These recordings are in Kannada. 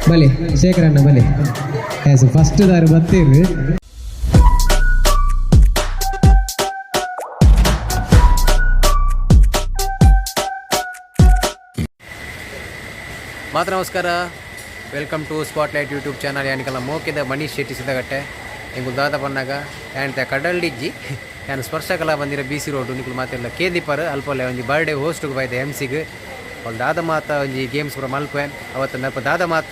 ಬಲೆ ಶೇಖರಣ್ಣ ಬಲೆ ಫಸ್ಟ್ ದಾರು ಬರ್ತೀರಿ. ಮಾತ್ರ ನಮಸ್ಕಾರ, welcome to spotlight YouTube channel. ಯಾನಿಕಲ್ಲ ಮೋಕಿದ ಮನೀಶ್ ಶೆಟ್ಟಿ ಸಿದ್ದಗಟ್ಟೆ ನಿಂಗೆ ದಾದ ಬಂದಾಗ ಯಾನ್ತ ಕಡಲ್ಡಿಜ್ಜಿ ಯಾನು ಸ್ಪರ್ಶಕಲ ಬಂದಿರೋ ಬಿ ಸಿ ರೋಡು ನಿಕ್ಲು ಮಾತೆಲ್ಲ ಕೇದಿಪ್ಪರು ಅಲ್ಪಲ್ಲ ಒಂಜಿ ಬರ್ಡೇ ಹೋಸ್ಟ್ಗೆ ಬೈದೆ MC ಅವ್ರು ದಾದ ಮಾತ ಒಂಜಿ ಗೇಮ್ಸ್ ಕೂಡ ಮಲ್ಪೆ ಅವತ್ತು ನಲ್ಪ ದಾದ ಮಾತ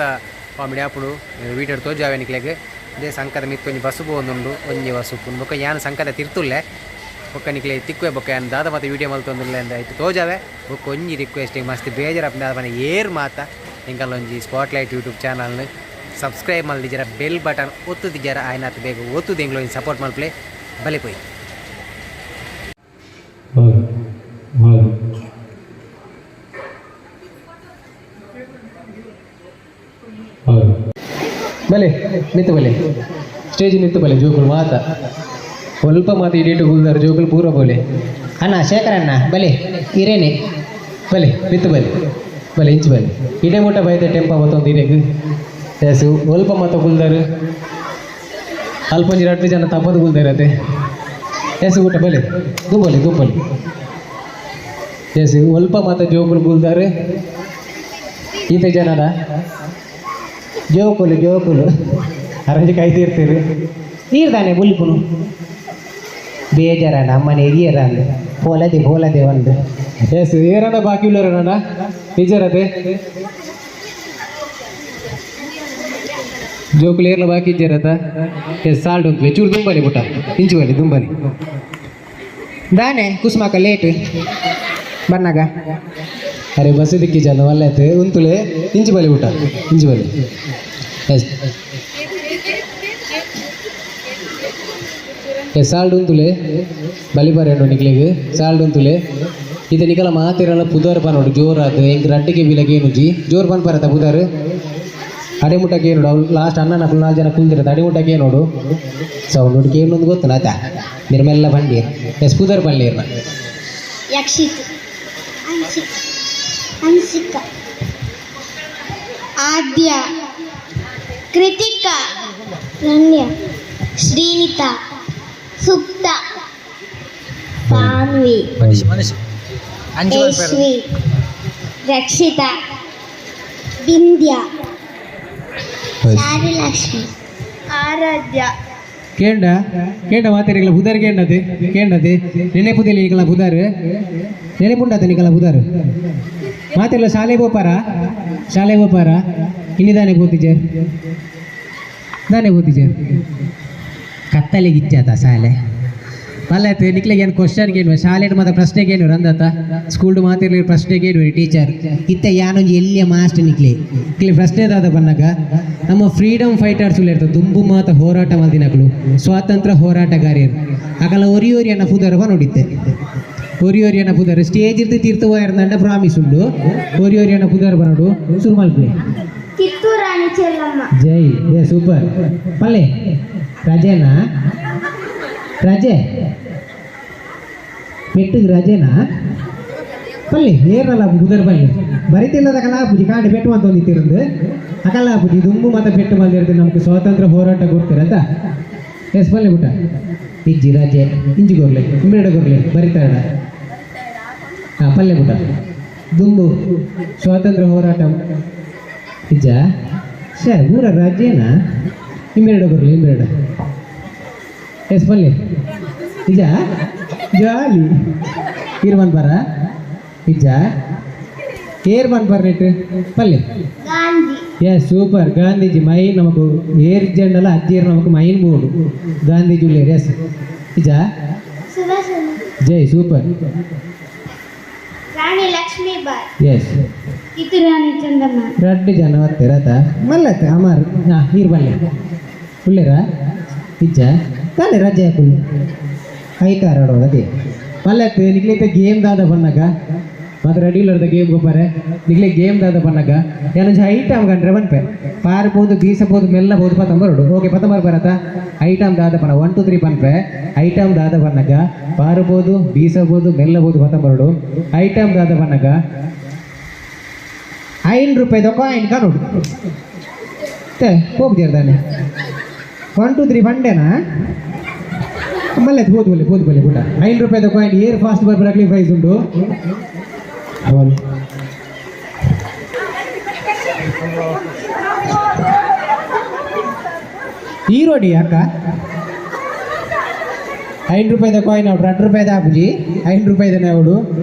ಕಾಮಿಡಿ ಆಪುಡು ವೀಡಿಯೋ ತೋಜಾವೆ ನಿಕ್ಲೆಗೆ ಅದೇ ಸಂಕದ ಮಿತ್ತು ಒಂಜಿ ಬಸ್ಸು ಬಂದುಂಡು ಒಂಜಿ ಬಸ್ಸು ಬೊಕ್ಕ ಯಾನು ಸಂಕದ ತಿರ್ತುಲ್ಲೆ ಬೊಕ್ಕ ನಿಕ್ಲೆ ತಿಕ್ಕುವೆ ಬೊಕ್ಕ ಯಾನು ದಾದ ಮಾತ ವೀಡಿಯೋ ಮಲ್ತೊಂದುಲ್ಲೆ ಅಂತ ಆಯ್ತು ತೋಜಾವೆ ಬೊಕ್ಕ ಒಂಜಿ ರಿಕ್ವೆಸ್ಟಿಂಗ್ ಮಸ್ತ್ ಬೇಜಾರಪ್ಪ ದಾದ ಮನೆ ಏರ್ ಮಾತ ಹಿಂಗಲ್ಲ ಒಂಜಿ ಸ್ಪಾಟ್ಲೈಟ್ ಯೂಟ್ಯೂಬ್ ಚಾನಲ್ನ ಸಬ್ಸ್ಕ್ರೈಬ್ ಮಲ್ದಿಜರ ಬೆಲ್ ಬಟನ್ ಒತ್ತುದಿಜರ ಆಯ್ನಾತ್ ಬೇಗ ಒತ್ತುದು ಹೆಂಗ್ಲೋ ಇನ್ನು ಸಪೋರ್ಟ್ ಮಲ್ಪ್ಲೆ ಬಲೆ ಪೋಯ್ ಬಲೆ ನಿಂತು ಬಲೆ ಸ್ಟೇಜ್ ನಿಂತು ಬಲೆ ಜೋಗುಲು ಮಾತ ಸ್ವಲ್ಪ ಮಾತು ಇಡೀಟು ಗುಲ್ದಾರ ಜೋಗುಲು ಪೂರ ಬೋಲೆ ಅಣ್ಣ ಶೇಖರಣ್ಣ ಬಲೆ ಇರೇನೆ ಬಲೆ ನಿಂತು ಬಲೆ ಬಲೆ ಇಂಚು ಬಲೆ ಇಡೇ ಮೂಟ ಬೈತೆ ಟೆಂಪ ಮತ್ತೊಂದು ಇರೇಗು ಎಸು ಸ್ವಲ್ಪ ಮಾತು ಗುಲ್ದಾರು ಅಲ್ಪಂಜಿ 2 ಜನ ತಪ್ಪದು ಗುಲ್ದಾರತ್ತೆ ಎಸು ಊಟ ಬಲೆ ದುಂಬಲಿ ಎಸು ಸ್ವಲ್ಪ ಮಾತು ಜೋಗುಲು ಗುಲ್ದಾರು ಈತ ಜನರ ಜೋಕುಲು ಅರಂಜಿ ಕಾಯ್ತಿರ್ತೀರಿ ನೀರ್ದಾನೆ ಬುಲ್ಪುನು ಬೇಜಾರಣ್ಣ ಅಮ್ಮನೆ ಹಿರಿಯರ ಅಂದು ಬೋಲದೆ ಒಂದು ಎಸ್ ಏರಣ್ಣ ಬಾಕಿ ಉಳ್ಳರಣ್ಣ ನಿಜರತೆ ಜೋಕುಲು ಏರ್ಲ ಬಾಕಿ ಇಜ್ಜರತ ಎಸ್ ಸಾಲ್ಟ್ ಉಂಟು ಚೂರು ದುಂಬಲಿ ಪುಟ್ಟ ಇಂಚು ಬಲಿ ದುಂಬಲಿ ದಾನೆ ಕುಸ್ಮಾಕ ಲೇಟ್ ಬನ್ನಾಗ ಅರೆ ಬಸ್ ದಿಕ್ಕಿ ಜನ ಒಳ್ಳೆತ್ ಉಂತುಲೆ ಇಂಚು ಬಲಿ ಊಟ ಇಂಚು ಬಲಿ ಎಸ್ ಸಾಲ್ಡ್ ಉಂತುಲೆ ಬಲಿ ಬರೇನು ನಿಕ್ಲಿಗೆ ಸಾಲ್ಡ್ ಉಂತುಲೆ ಇದು ನಿಕಲ ಮಾತಿರಲ್ಲ ಪುದಾರ್ ಪನೋಡು ಜೋರಾದ ಹೆಂಗ್ ರಡ್ಡಿಗೆ ಬಿಲಗೇನುಜಿ ಜೋರ್ ಪನ್ ಪರತ ಪುದಾರ್ ಅಡೆಮುಟ್ಟಕ್ಕೆ ನೋಡು ಅವ್ರು ಲಾಸ್ಟ್ ಅನ್ನ 4 ಜನ ಕುಂದಿರತ್ತೆ ಅಡೆಮುಟ್ಟಕ್ಕೆ ನೋಡು ಸೌಂಡ್ ಹುಡುಕಿ ಏನೊಂದು ಗೊತ್ತು ನಾತ ನಿರ್ಮೆಲ್ಲ ಬಂಡಿ ಎಸ್ ಪುದಾರ್ ಪಲ್ಲೇರ್ನ ಯಕ್ಷಿತ್ ಹನ್ಸಿಕಾ ಆದ್ಯ ಕೃತಿಕಾ ರಮ್ಯ ಶ್ರೀನಿತಾ ಸುಪ್ತ ಸಾನ್ವಿ ಯಶ್ವಿ ರಕ್ಷಿತಾ ವಿಂಧ್ಯ ಚಾರುಲಕ್ಷ್ಮಿ ಆರಾಧ್ಯ ಕೇಂಡ ಮಾತಾಡಿಗಳ ಬುಧಾರ್ ಕೇಂಡದೆ ನೆನೆಪುದಲ್ಲಿ ಈಗಲ ಬುಧಾರ್ ನೆನೆಪುಂಡತ ನಿಕಲ ಬುಧಾರ್ ಮಾತೆಲ್ಲ ಶಾಲೆ ಬೋಪಾರ ಇನ್ನಿದಾನೆ ಬೋತಿಜರ್ ಕತ್ತಲಿಗೆ ಇಚ್ಚಾತ ಶಾಲೆ ಮಲ್ಲಾಯ್ತು ನಿಕ್ಲಿಗೆ ಏನು ಕ್ವಶನ್ಗೇನು ಶಾಲೆಡ್ ಮಾತ್ರ ಪ್ರಶ್ನೆಗೇನು ರಂದತ ಸ್ಕೂಲ್ಡು ಮಾತಿರ್ಲಿ ಪ್ರಶ್ನೆಗೇನು ಟೀಚರ್ ಇತ್ತ ಯಾನೊಂದು ಎಲ್ಲಿಯ ಮಾಸ್ಟರ್ ನಿಕ್ಲಿ ಪ್ರಶ್ನೆದಾದ ಬಂದಾಗ ನಮ್ಮ ಫ್ರೀಡಮ್ ಫೈಟರ್ಸ್ ಇರ್ತದೆ ತುಂಬು ಮಾತ ಹೋರಾಟ ಮಲ್ದಿನಗಳು ಸ್ವಾತಂತ್ರ್ಯ ಹೋರಾಟಗಾರಿಯರು ಆಗಲ್ಲ ಒರಿಯೋರಿ ಅನ್ನ ಪುದರವ ನೋಡಿದ್ದೆ ಒರಿಯೋರಿ ಅನ್ನ ಪುದರ್ ಸ್ಟೇಜ್ ಇರ್ದು ತೀರ್ಥವಾಯರ್ದಂಡ ಪ್ರಾಮಿಸ್ ಉಂಡು ಒರಿಯೋರಿ ಅನ್ನ ಪುದರ್ ಬರೋಡು ಶುರು ಮಲ್ಪೆ ಕಿತ್ತೂರಾಣಿ ಚೆಲ್ಲಮ್ಮ ಜೈ ಏ ಸೂಪರ್ ಪಲ್ಲೆ ರಜೆನಾ ರಜೆ ಪೆಟ್ಟಿಗೆ ರಜೆನಾ ಪಲ್ಲಿ ಏರಲ್ಲ ಬುಧರ್ ಬಲ್ಲಿ ಬರಿತಿಲ್ಲದ ಕಲಾಪುಜಿ ಕಾಂಡೆ ಪೆಟ್ಟು ಅಂತ ಒಂದಿತ್ತಿರಂದು ಆ ಕಲಾಪುಜಿ ದುಂಬು ಮತ ಪೆಟ್ಟು ಬಂದಿರ್ತದೆ ನಮ್ಗೆ ಸ್ವಾತಂತ್ರ್ಯ ಹೋರಾಟ ಕೊಡ್ತೀರಂತ ಎಸ್ ಬಲ್ಲೆ ಬಿಟ್ಟ ಇಜ್ಜಿ ರಜೆ ಇಂಜಿಗೋರ್ಲೆ ಇಂಬೆರಡಗೋರ್ಲೆ ಬರಿತಾರ ಹಾಂ ಪಲ್ಲೆ ಬಿಟ್ಟ ದುಂಬು ಸ್ವಾತಂತ್ರ್ಯ ಹೋರಾಟ ಇಜ್ಜ ಸರ್ ಊರ ರಜೆನಾ ಇಂಬೆರಡಗೋರ್ಲೆ ಎಸ್ ಬಲ್ಲೆ ನಿಜ ಜಾಲಿ ಇರ್ಬನ್ ಬರ ನಿಜ ಏರ್ ಬನ್ ಬರ್ನೆಟ್ಟು ಪಲ್ಲೆ ಎಸ್ ಸೂಪರ್ ಗಾಂಧೀಜಿ ಮೈನ್ ನಮಕು ಏರ್ ಜೆಂಡಲ್ಲ ಅಜ್ಜಿಯರ್ ನಮಕು ಮೈನ್ ಬೋರ್ಡು ಗಾಂಧೀಜಿ ಉಳ್ಳೇರ್ ಎಸ್ ನಿಜ ಜೈ ಸೂಪರ್ ರಾಣಿ ಲಕ್ಷ್ಮೀಬಾಯಿ ಎಸ್ ಕಿತ್ತೂರಾಣಿ ಚೆನ್ನಮ್ಮ 2 ಜನ ಬರ್ತೀರತ ಮಲ್ಲತ್ತ ಅಮರ್ ನೀರು ಬಲ್ಲೆ ಉಳ್ಳೇರ ನಿಜ ತಾನೆ ರಜೆ ಹಾಕುದು ಐತಾರಾಡೋದು ಅದೇ ಮಲ್ಲತ್ತು ನಿಕ್ಲಿತ ಗೇಮ್ ದಾದ ಬಂದಾಗ ಮಾತ್ರ ರೆಡಿ ಇಲ್ಲದ ಗೇಮ್ ಗೊಬ್ಬರ ನಿಗ್ಲೆ ಗೇಮ್ ದಾದ ಪನ್ನಗ ಏನಂಜ ಐಟಮ್ ಕಂಡ್ರೆ ಬನ್ಪೆ ಪಾರ್ಬೋದು ಬೀಸಬೋದು ಮೆಲ್ಲಬೋದು ಪತ್ತಂಬರುಡು ಓಕೆ ಪತ್ತಂಬರ್ ಬರತ್ತ ಐಟಮ್ ದಾದ ಪನ್ನ 1 2 3 ಪನ್ಪೆ ಐಟಮ್ ದಾದ ಪನ್ನಗ ಪಾರ್ಬೋದು ಬೀಸಬೋದು ಮೆಲ್ಲಬೋದು ಪತ್ತಂಬರುಡು ಐಟಮ್ ದಾದ ಪನ್ನಗ ₹5 ಕಾಯಿನ್ ಕರುಡು ಹೋಗ್ದಿರ್ದಾನೆ 1 2 3 ಪಂಡೆನಾ ಮಲ್ಲೆ ಬೋದು ಬಲ್ಲೆ ಊಟ ₹5 ಕಾಯಿನ್ ಏರ್ ಫಾಸ್ಟ್ ಬರ್ಬರಾಗ್ಲಿ ಪ್ರೈಸ್ ಉಂಟು ಈರೋಡಿ ಅಕ್ಕ ₹5 ಕಾಯಿನ್ ಅವ್ರು ₹2 ಆಪುಜಿ ₹5 ಅವಡು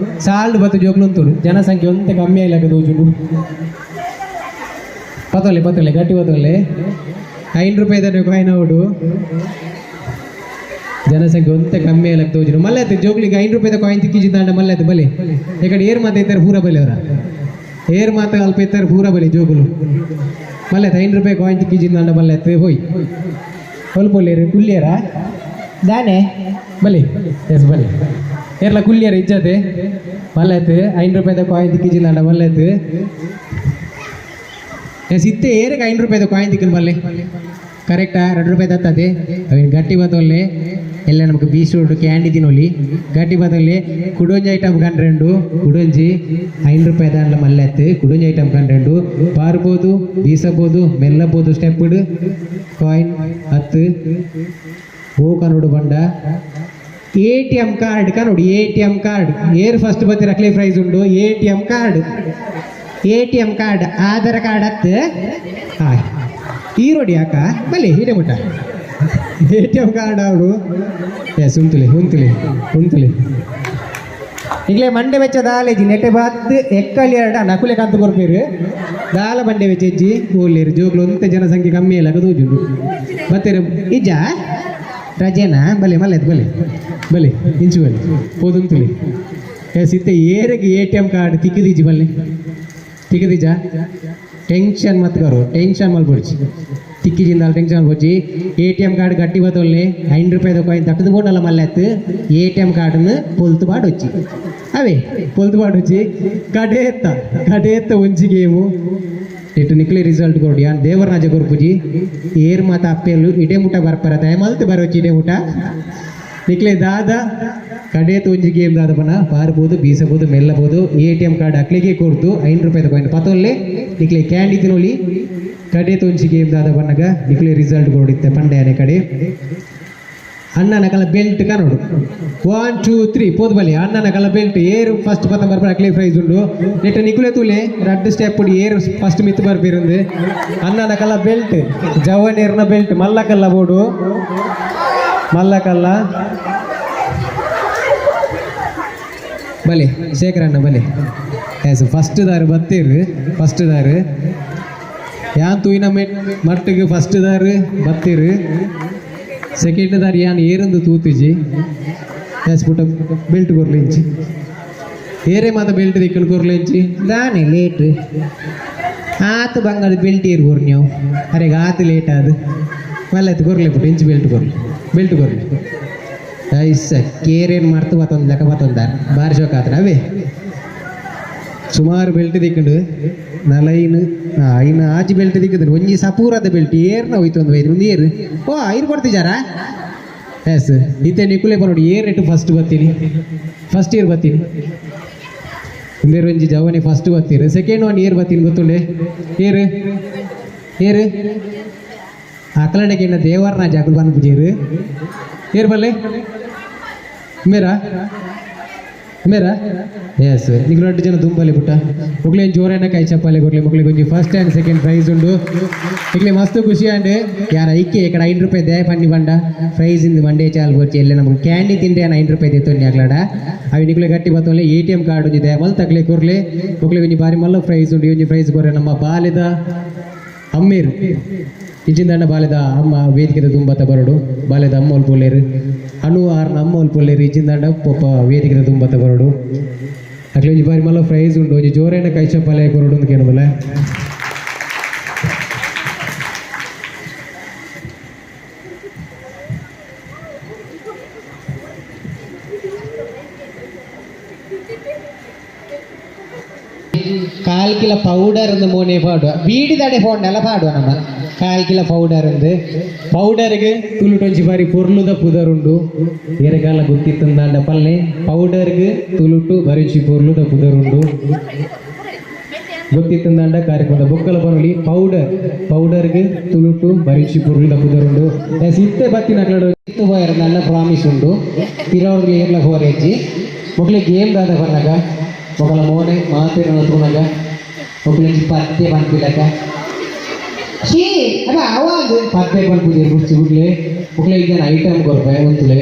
ಸಾಲ್ಡ್ ಬತ್ತು ಜೋಗ್ಲು ಉಂಟು ಜನಸಂಖ್ಯೆ ಒಂತೆ ಕಮ್ಮಿ ಆಗ್ಲಕ್ಕ ದೋಜುಂಡು ಪತ್ತೊಲ್ಲೆ ಗಟ್ಟಿ ಪತ್ತೊಲ್ಲೆ ₹5 ಕಾಯಿನ್ ಅವಡು ಜನಸಂಖ್ಯೆ ಒಂತೆ ಕಮ್ಮಿ ಆಗ್ಲಕ್ಕ ದೋಜುಂಡು ಮಲ್ಲೆ ಜೋಗ್ಲಿಗೆ ₹5 ಕಾಯಿನ್ ತಿಕ್ಕಿಜಿದ್ದಾಂಡ ಮಲ್ಲೆ ಬಲೆ ಈ ಕಡೆ ಏರ್ ಮಾತ ಇದ್ದಾರೆ ಪೂರ ಬಲೆ ಅವರ ಏರ್ ಮಾತ ಅಲ್ಪ ಇದ್ದಾರೆ ಪೂರ ಬಲೆ ಜೋಗುಲು ಮಲ್ಲೆ ₹5 ಕಾಯಿನ್ ತಿಕ್ಕಿಜಿದ್ದಾಂಡ ಮಲ್ಲೆ ಹೋಯ್ ಹೊಲ್ಪೊಲ್ಲೇರು ಕುಲ್ಯರ ದಾನೆ ಬಲೆ ಎಸ್ ಬಲೆ ಏರ್ಲ ಕುಲ್ಯರ ಇಜ್ಜತೆ ಮಲ್ಲೆತ್ತು ₹5 ಕಾಯಿನ್ ತಿಕ್ಕಿಜಿದ್ದಾಂಡ ಮಲ್ಲೆತ್ತು ಎಸ್ ಇತ್ತೆ ಏರಿಗೆ ₹5 ಕಾಯಿನ್ ತಿಕ್ಕನ್ ಮಲ್ಲೆ ಕರೆಕ್ಟಾ ₹2 ತತ್ತದೆ ಅವೇನು ಗಟ್ಟಿ ಬತ್ತೊಲ್ಲೆ ಎಲ್ಲ ನಮಗೆ ಬೀಸೋಡು ಕ್ಯಾಂಡಿ ತಿನ್ನೋಲಿ ಗಟ್ಟಿ ಬತ್ತೊಲ್ಲೆ ಕುಡೊಂಜಿ ಐಟಮ್ ಕಂಡ್ರೆಂಡು ಕುಡೊಂಜಿ ₹5 ದಾಂಡ್ಲ ಮಲ್ಲೆತ್ತು ಕುಡೊಂಜಿ ಐಟಮ್ ಕಂಡ್ರೆಂಡು ಪಾರ್ಬೋದು ಬೀಸಬೋದು ಮೆಲ್ಲಬೋದು ಸ್ಟೆಪ್ಡ್ ಕಾಯಿನ್ 10 ಓ ಕನ್ನೋಡು ಬಂಡ ATM ಕಾರ್ಡ್ ಕನ್ನೋಡು ATM ಕಾರ್ಡ್ ಏರ್ ಫಸ್ಟ್ ಬತ್ತಿ ರಕ್ಲೆ ಪ್ರೈಸ್ ಉಂಡು ATM card Aadhaar card hi ಈರೋಡಿ ಅಕ್ಕ ಬಲ್ಲಿ ಹಿಡೆ ಮುಟ್ಟ ATM ಕಾರ್ಡ್ ಅವಳು ಎಸ್ ಉಂತುಲಿ ಈಗಲೇ ಮಂಡೆ ವೆಚ್ಚ ದಾಲೇಜಿ ನೆಟ್ಟೆ ಬಾತ್ ಎಕ್ಕಲಿ ಎರಡ ನಕುಲೆ ಕಂತು ಕೊರ್ಪೇರು ದಾಲ ಬಂಡೆ ವೆಚ್ಚ ಹೆಜ್ಜಿ ಓಲೇರು ಜೋಗ್ಲು ಒಂತೆ ಜನಸಂಖ್ಯೆ ಕಮ್ಮಿ ಇಲ್ಲ ದೂಜುಂಡು ಮತ್ತೆ ಇಜ್ಜ ರಜೆನಾ ಬಲೆ ಮಲ್ಲೆದು ಬಲೆ ಇಂಚು ಬಲೆ ಹೋದುಂತುಲಿ ಎಸ್ ಇತ್ತೆ ಏರಿಗೆ ATM ಕಾರ್ಡ್ ತಿಕ್ಕಿದೀಜಿ ಬಲ್ಲೆ ತಿಕ್ಕಿದೀಜ ಟೆನ್ಷನ್ ಮತ್ ಕರು ಟೆನ್ಷನ್ ಮಲ್ಪೊಡ್ಚಿ ತಿಕ್ಕಿಜಿಂದ ಟೆನ್ಷನ್ ಮಲ್ಪೊಚ್ಚಿ ATM ಕಾರ್ಡ್ ಗಟ್ಟಿ ಬತ್ತೊಲ್ಲೆ ₹5 ಕಾಯಿನ್ ತಕ್ಕದು ಬೋಡಲ್ಲ ಮಲ್ಲೆತ್ತು ATM ಕಾರ್ಡ್ನು ಪೊಲ್ತು ಪಾಡೊಚ್ಚಿ ಅವೇ ಪೊಲ್ತು ಪಾಡೊಚ್ಚಿ ಕಡೆ ಎತ್ತ ಒಂಜಿ ಗೇಮು ಇಟ್ಟು ನಿಕ್ಲಿ ರಿಸಲ್ಟ್ ಕೊಡಿ ಯಾನ್ ದೇವರ ರಾಜ ಕೊರ್ಪುಜಿ ಏರ್ ಮಾತ ಅಪ್ಪೆಲ್ಲು ಇಡೆ ಮುಟ ಬರ್ಪರತ ಮಲ್ತು ಬರೋಚ್ಚಿ ಇಡೆ ಮುಟ ನಿಕ್ಲೆ ದಾದ ಕಡೆ ಒಂಜಿ ಗೇಮ್ ದಾದ ಪನ ಪಾರ್ಬೋದು ಬೀಸಬೋದು ಮೆಲ್ಲಬೋದು ATM ಕಾರ್ಡ್ ಅಕ್ಲಿಗೆ ಕೊಡ್ತು ₹5 ಕಾಯಿನ್ ಪತ್ತೊಲ್ಲೆ ನಿಕ್ಲೆ ಕ್ಯಾಂಡಿ ತಿನ್ನೋಲಿ ಕಡೆ ಒಂಜಿ ಗೇಮ್ ದಾದ ಪನ್ನಗ ನಿಕ್ಲೆ ರಿಸಲ್ಟ್ ಕೊಡಿತ್ತೆ ಪಂಡೆಯನೆ ಕಡೆ ಅಣ್ಣನ ಕಲ ಬೆಲ್ಟ್ ಕನೋಡು 1 2 3 ಪೋದ್ ಬಲಿ ಅಣ್ಣನ ಕಲ ಬೆಲ್ಟ್ ಏರ್ ಫಸ್ಟ್ ಪತ್ತ ಬರ್ಪರ ಅಕ್ಲಿ ಪ್ರೈಸ್ ಉಂಡು ನೆಟ್ಟ ನಿಕುಲೆ ತೂಲೆ ರಡ್ಡು ಸ್ಟೆಪ್ ಏರ್ ಫಸ್ಟ್ ಮಿತ್ ಬರ್ಪಿರಂದು ಅಣ್ಣನ ಕಲ ಬೆಲ್ಟ್ ಜವನೇರ್ನ ಬೆಲ್ಟ್ ಮಲ್ಲಕಲ್ಲ ಬೋಡು ಮಲ್ಲಕಲ್ಲ ಬಲೆ ಶೇಖರಣ್ಣ ಬಲೆ ಎಸ್ ಫಸ್ಟ್ ದಾರು ಯಾನ್ ತೂಯಿನ ಮಟ್ಟಿಗೆ ಫಸ್ಟ್ ದಾರು ಬತ್ತೀರು ಸೆಕೆಂಡ್ ದಾರಿ ಯಾನ್ ಏರಂದು ತೂತಿಜಿ ಎಸ್ ಪುಟ್ಟ ಬೆಲ್ಟ್ ಕೊರ್ಲಿಂಚಿ ಏರೇ ಮಾತ ಬೆಲ್ಟ್ ದಿಕ್ಕಲು ಕೊರ್ಲಿಂಚಿ ದಾನೆ ಲೇಟ್ ಆತು ಬಂಗಾದ ಬೆಲ್ಟ್ ಏರ್ ಕೊರ್ ನೀವು ಅರೆಗೆ ಆತು ಲೇಟ್ ಅದು ಮಲ್ಲೆತ್ತು ಕೊರ್ಲೆ ಪುಟ್ಟು ಇಂಚು ಬೆಲ್ಟ್ ಕೊರ್ಲಿ ಐಸ ಕೇರೇನು ಮಾಡ್ತು ಮತ್ತೊಂದು ಲೆಕ್ಕ ಮತ್ತೊಂದಾರ ಬಾರಿ ಶೋಕ ಆತ್ರ ಅವೇ ಸುಮಾರು ಬೆಲ್ಟ್ ದಿಕ್ಕಂಡು ನಲೈನು ಐನ ಆಜಿ ಬೆಲ್ಟ್ ದಿಕ್ಕಂದ್ರೆ ಒಂಜಿ ಸಪೂರದ ಬೆಲ್ಟ್ ಏರ್ನ ಹೋಯ್ತು ಒಂದು ಏರು ಓ ಐರು ಕೊಡ್ತಿದ್ದಾರಾ ಎಸ್ ಇತ್ತೆ ನಿಕುಲೆ ನೋಡಿ ಏರ್ ರೇಟು ಫಸ್ಟ್ ಇಯರ್ ಬರ್ತೀನಿ ಬೇರೆ ಒಂಜಿ ಜವನಿ ಫಸ್ಟ್ ಬರ್ತೀರಿ ಸೆಕೆಂಡ್ ಒನ್ ಇಯರ್ ಬರ್ತೀನಿ ಗೊತ್ತುಂಡೆ ಏರು ಅಕಲಡೆಗೆ ದೇವರನ ಜಾಗಲು ಬಂದ್ಬಿಟ್ಟಿರು ಏರ್ ಬಲ್ಲೆ ಮೇರಾ ಎಸ್ ಈಗ 2 ಜನ ದುಂಬಲ್ಲಿ ಬಿಟ್ಟ ಮುಗ್ಲೆ ಜೋರೇನ ಕೈ ಚಪ್ಪಾಲೆ ಕೊಡ್ಲಿ ಮುಗ್ಲಿಗೆ ಒಂಜಿ ಫಸ್ಟ್ ಆ್ಯಂಡ್ ಸೆಕೆಂಡ್ ಪ್ರೈಸ್ ಉಂಡು ಈಗಲೇ ಮಸ್ತ್ ಖುಷಿ ಅಂಡ್ ಯಾರ ಐಕೆ ఇక్కడ ₹5 ದಯ ಪನ್ನಿ ಬಂಡ ಪ್ರೈಸ್ ಇಂದು ಮಂಡೇ ಚಾಲ್ ಬೋಚಿ ಎಲ್ಲ ನಮಗೆ ಕ್ಯಾಂಡಿ ತಿಂಡೆ ₹5 ದೇತೊಂಡಿ ಆಗ್ಲಾಡ ಅవి ನಿಕ್ಲೆ ಗಟ್ಟಿ ಬತ್ತೊಲ್ಲೆ ATM ಕಾರ್ಡ್ ಒಂಜಿ ದಯ ಮಲ್ ತಕ್ಲೆ ಕೊರ್ಲೆ ಮುಗ್ಲೆ ಒಂಜಿ ಬಾರಿ ಮಲ್ಲ ಪ್ರೈಸ್ ಉಂಡು ಒಂಜಿ ಪ್ರೈಸ್ ಕೊರ್ರೆ ನಮ್ಮ ಬಾಲ್ಯದ ಅಮ್ಮೀರ್ ಇಜ್ಜಿಂದಂಡ ಬಾಲ್ಯದ ಅಮ್ಮ ವೇದಿಕೆದ ತುಂಬತ್ತ ಬರೋಡು ಬಾಲ್ಯದ ಅಮ್ಮ ಒಲ್ಪೊಲ್ಲೇರು ಅನು ಆರ್ನ ಅಮ್ಮ ಒಲ್ಪೊಲ್ಲೇರು ಇಜ್ಜಿಂದಂಡ ಪೊಪ್ಪ ವೇದಿಕೆದ ತುಂಬತ್ತ ಬರೋಡು ಅಕ್ಲೆ ಒಂಜಿ ಬಾರಿ ಮಲ್ಲ ಪ್ರೈಸ್ ಉಂಡು ಒಂಜಿ ಜೋರೇನ ಕೈ ಚಪ್ಪಾಲೆ ಕೊರೋಡು ಅಂತ ಕೇಳೋದಲ್ಲ ಕಾಲ್ ಕಿಲೋ ಪೌಡರ್ ಒಂದು ಮೋನೆ ಪಾಡುವ ಬೀಡಿದಡೆ ಪೋಂಡೆಲ್ಲ ಪಾಡುವ ನಮ್ಮ ಕಾಲ್ ಕಿಲೋ ಪೌಡರ್ ಒಂದು ಪೌಡರ್ಗೆ ತುಳುಟೊಂಚಿ ಬಾರಿ ಪೊರ್ಲುದ ಪುದರುಂಡು ಏರೆಗಾಲ ಗೊತ್ತಿತ್ತಂದಾಂಡ ಪಲ್ಲೆ ಪೌಡರ್ಗೆ ತುಳುಟು ಬರಿಚಿ ಪೊರ್ಲುದ ಪುದರುಂಡು ಗೊತ್ತಿತ್ತಂದಾಂಡ ಕಾರ್ಯಕ್ರಮದ ಬೊಕ್ಕಲ ಪನುಲಿ ಪೌಡರ್ಗೆ ತುಳುಟು ಬರಿಚಿ ಪೊರ್ಲುದ ಪುದರುಂಡು ಸಿತ್ತೆ ಬತ್ತಿನ ಕಡೆ పోయారు ప్రామిస్ ఉండు తిరవరు ఏర్ల హోరేచి ఒకళ్ళ గేమ్ దాదా పన్నాక ఒకళ్ళ మోనే మాతేర నతుకున్నాక ఒకళ్ళ పత్తే పనిపిడాక షీ అబ్బా అవాగు పత్తే పనిపుది గుర్చి గుడ్లే ఒకళ్ళ ఇదన ఐటమ్ కొరపాయ వంతులే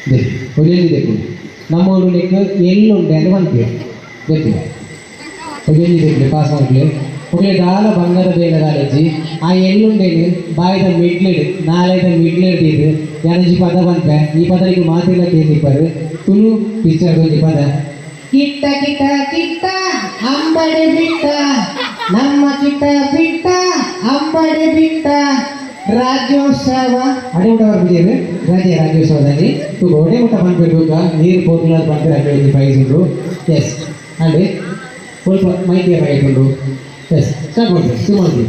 దే ఒలేని దేకు నమ్మోడు నీకు ఎల్లుండే అని పనిపి దేకు ఒలేని దేకు పాస్ ಮಾಡ್ಲೆ ఒకళ్ళ దాల బంగారు దేన దాలేచి ಆ ಎಳ್ಳುಂಡೆನು ಬಾಯ್ದ ಮಿಡ್ಲೆಡ್ ನಾಳೆದ ಮಿಡ್ಲೆಡ್ ಇದು ಯಾನಜಿ ಪದ ಬಂತ ಈ ಪದಕ್ಕೆ ಮಾತಿಲ್ಲ ಕೇಳಿಪ್ಪರು ತುಳು ಪಿಕ್ಚರ್ ಒಂದು ಪದ ಕಿಟ್ಟ ಕಿಟ್ಟ ಕಿಟ್ಟ ಅಂಬಡೆ ಬಿಟ್ಟ ನಮ್ಮ ಕಿಟ್ಟ ಬಿಟ್ಟ ಅಂಬಡೆ ಬಿಟ್ಟ ರಾಜ್ಯೋತ್ಸವ ಅಡೆಬಿಟ್ಟವರು ಬಿಡಿಯರು ರಾಜ್ಯೋತ್ಸವದಲ್ಲಿ ಗೋಡೆ ಮುಟ್ಟ ಬಂದ್ಬಿಡ್ಬೇಕ ನೀರು ಪೋರ್ಲರ್ ಬಂದ್ರೆ ಅಡ್ಡೆ ಪ್ರೈಸ್ ಉಂಟು ಎಸ್ ಅದೇ ಸ್ವಲ್ಪ ಮೈಕ್ ಆಯ್ಕೊಂಡು ಎಸ್ ಸ್ಟಾರ್ಟ್ ಮಾಡ್ತೀವಿ ಸುಮಾರು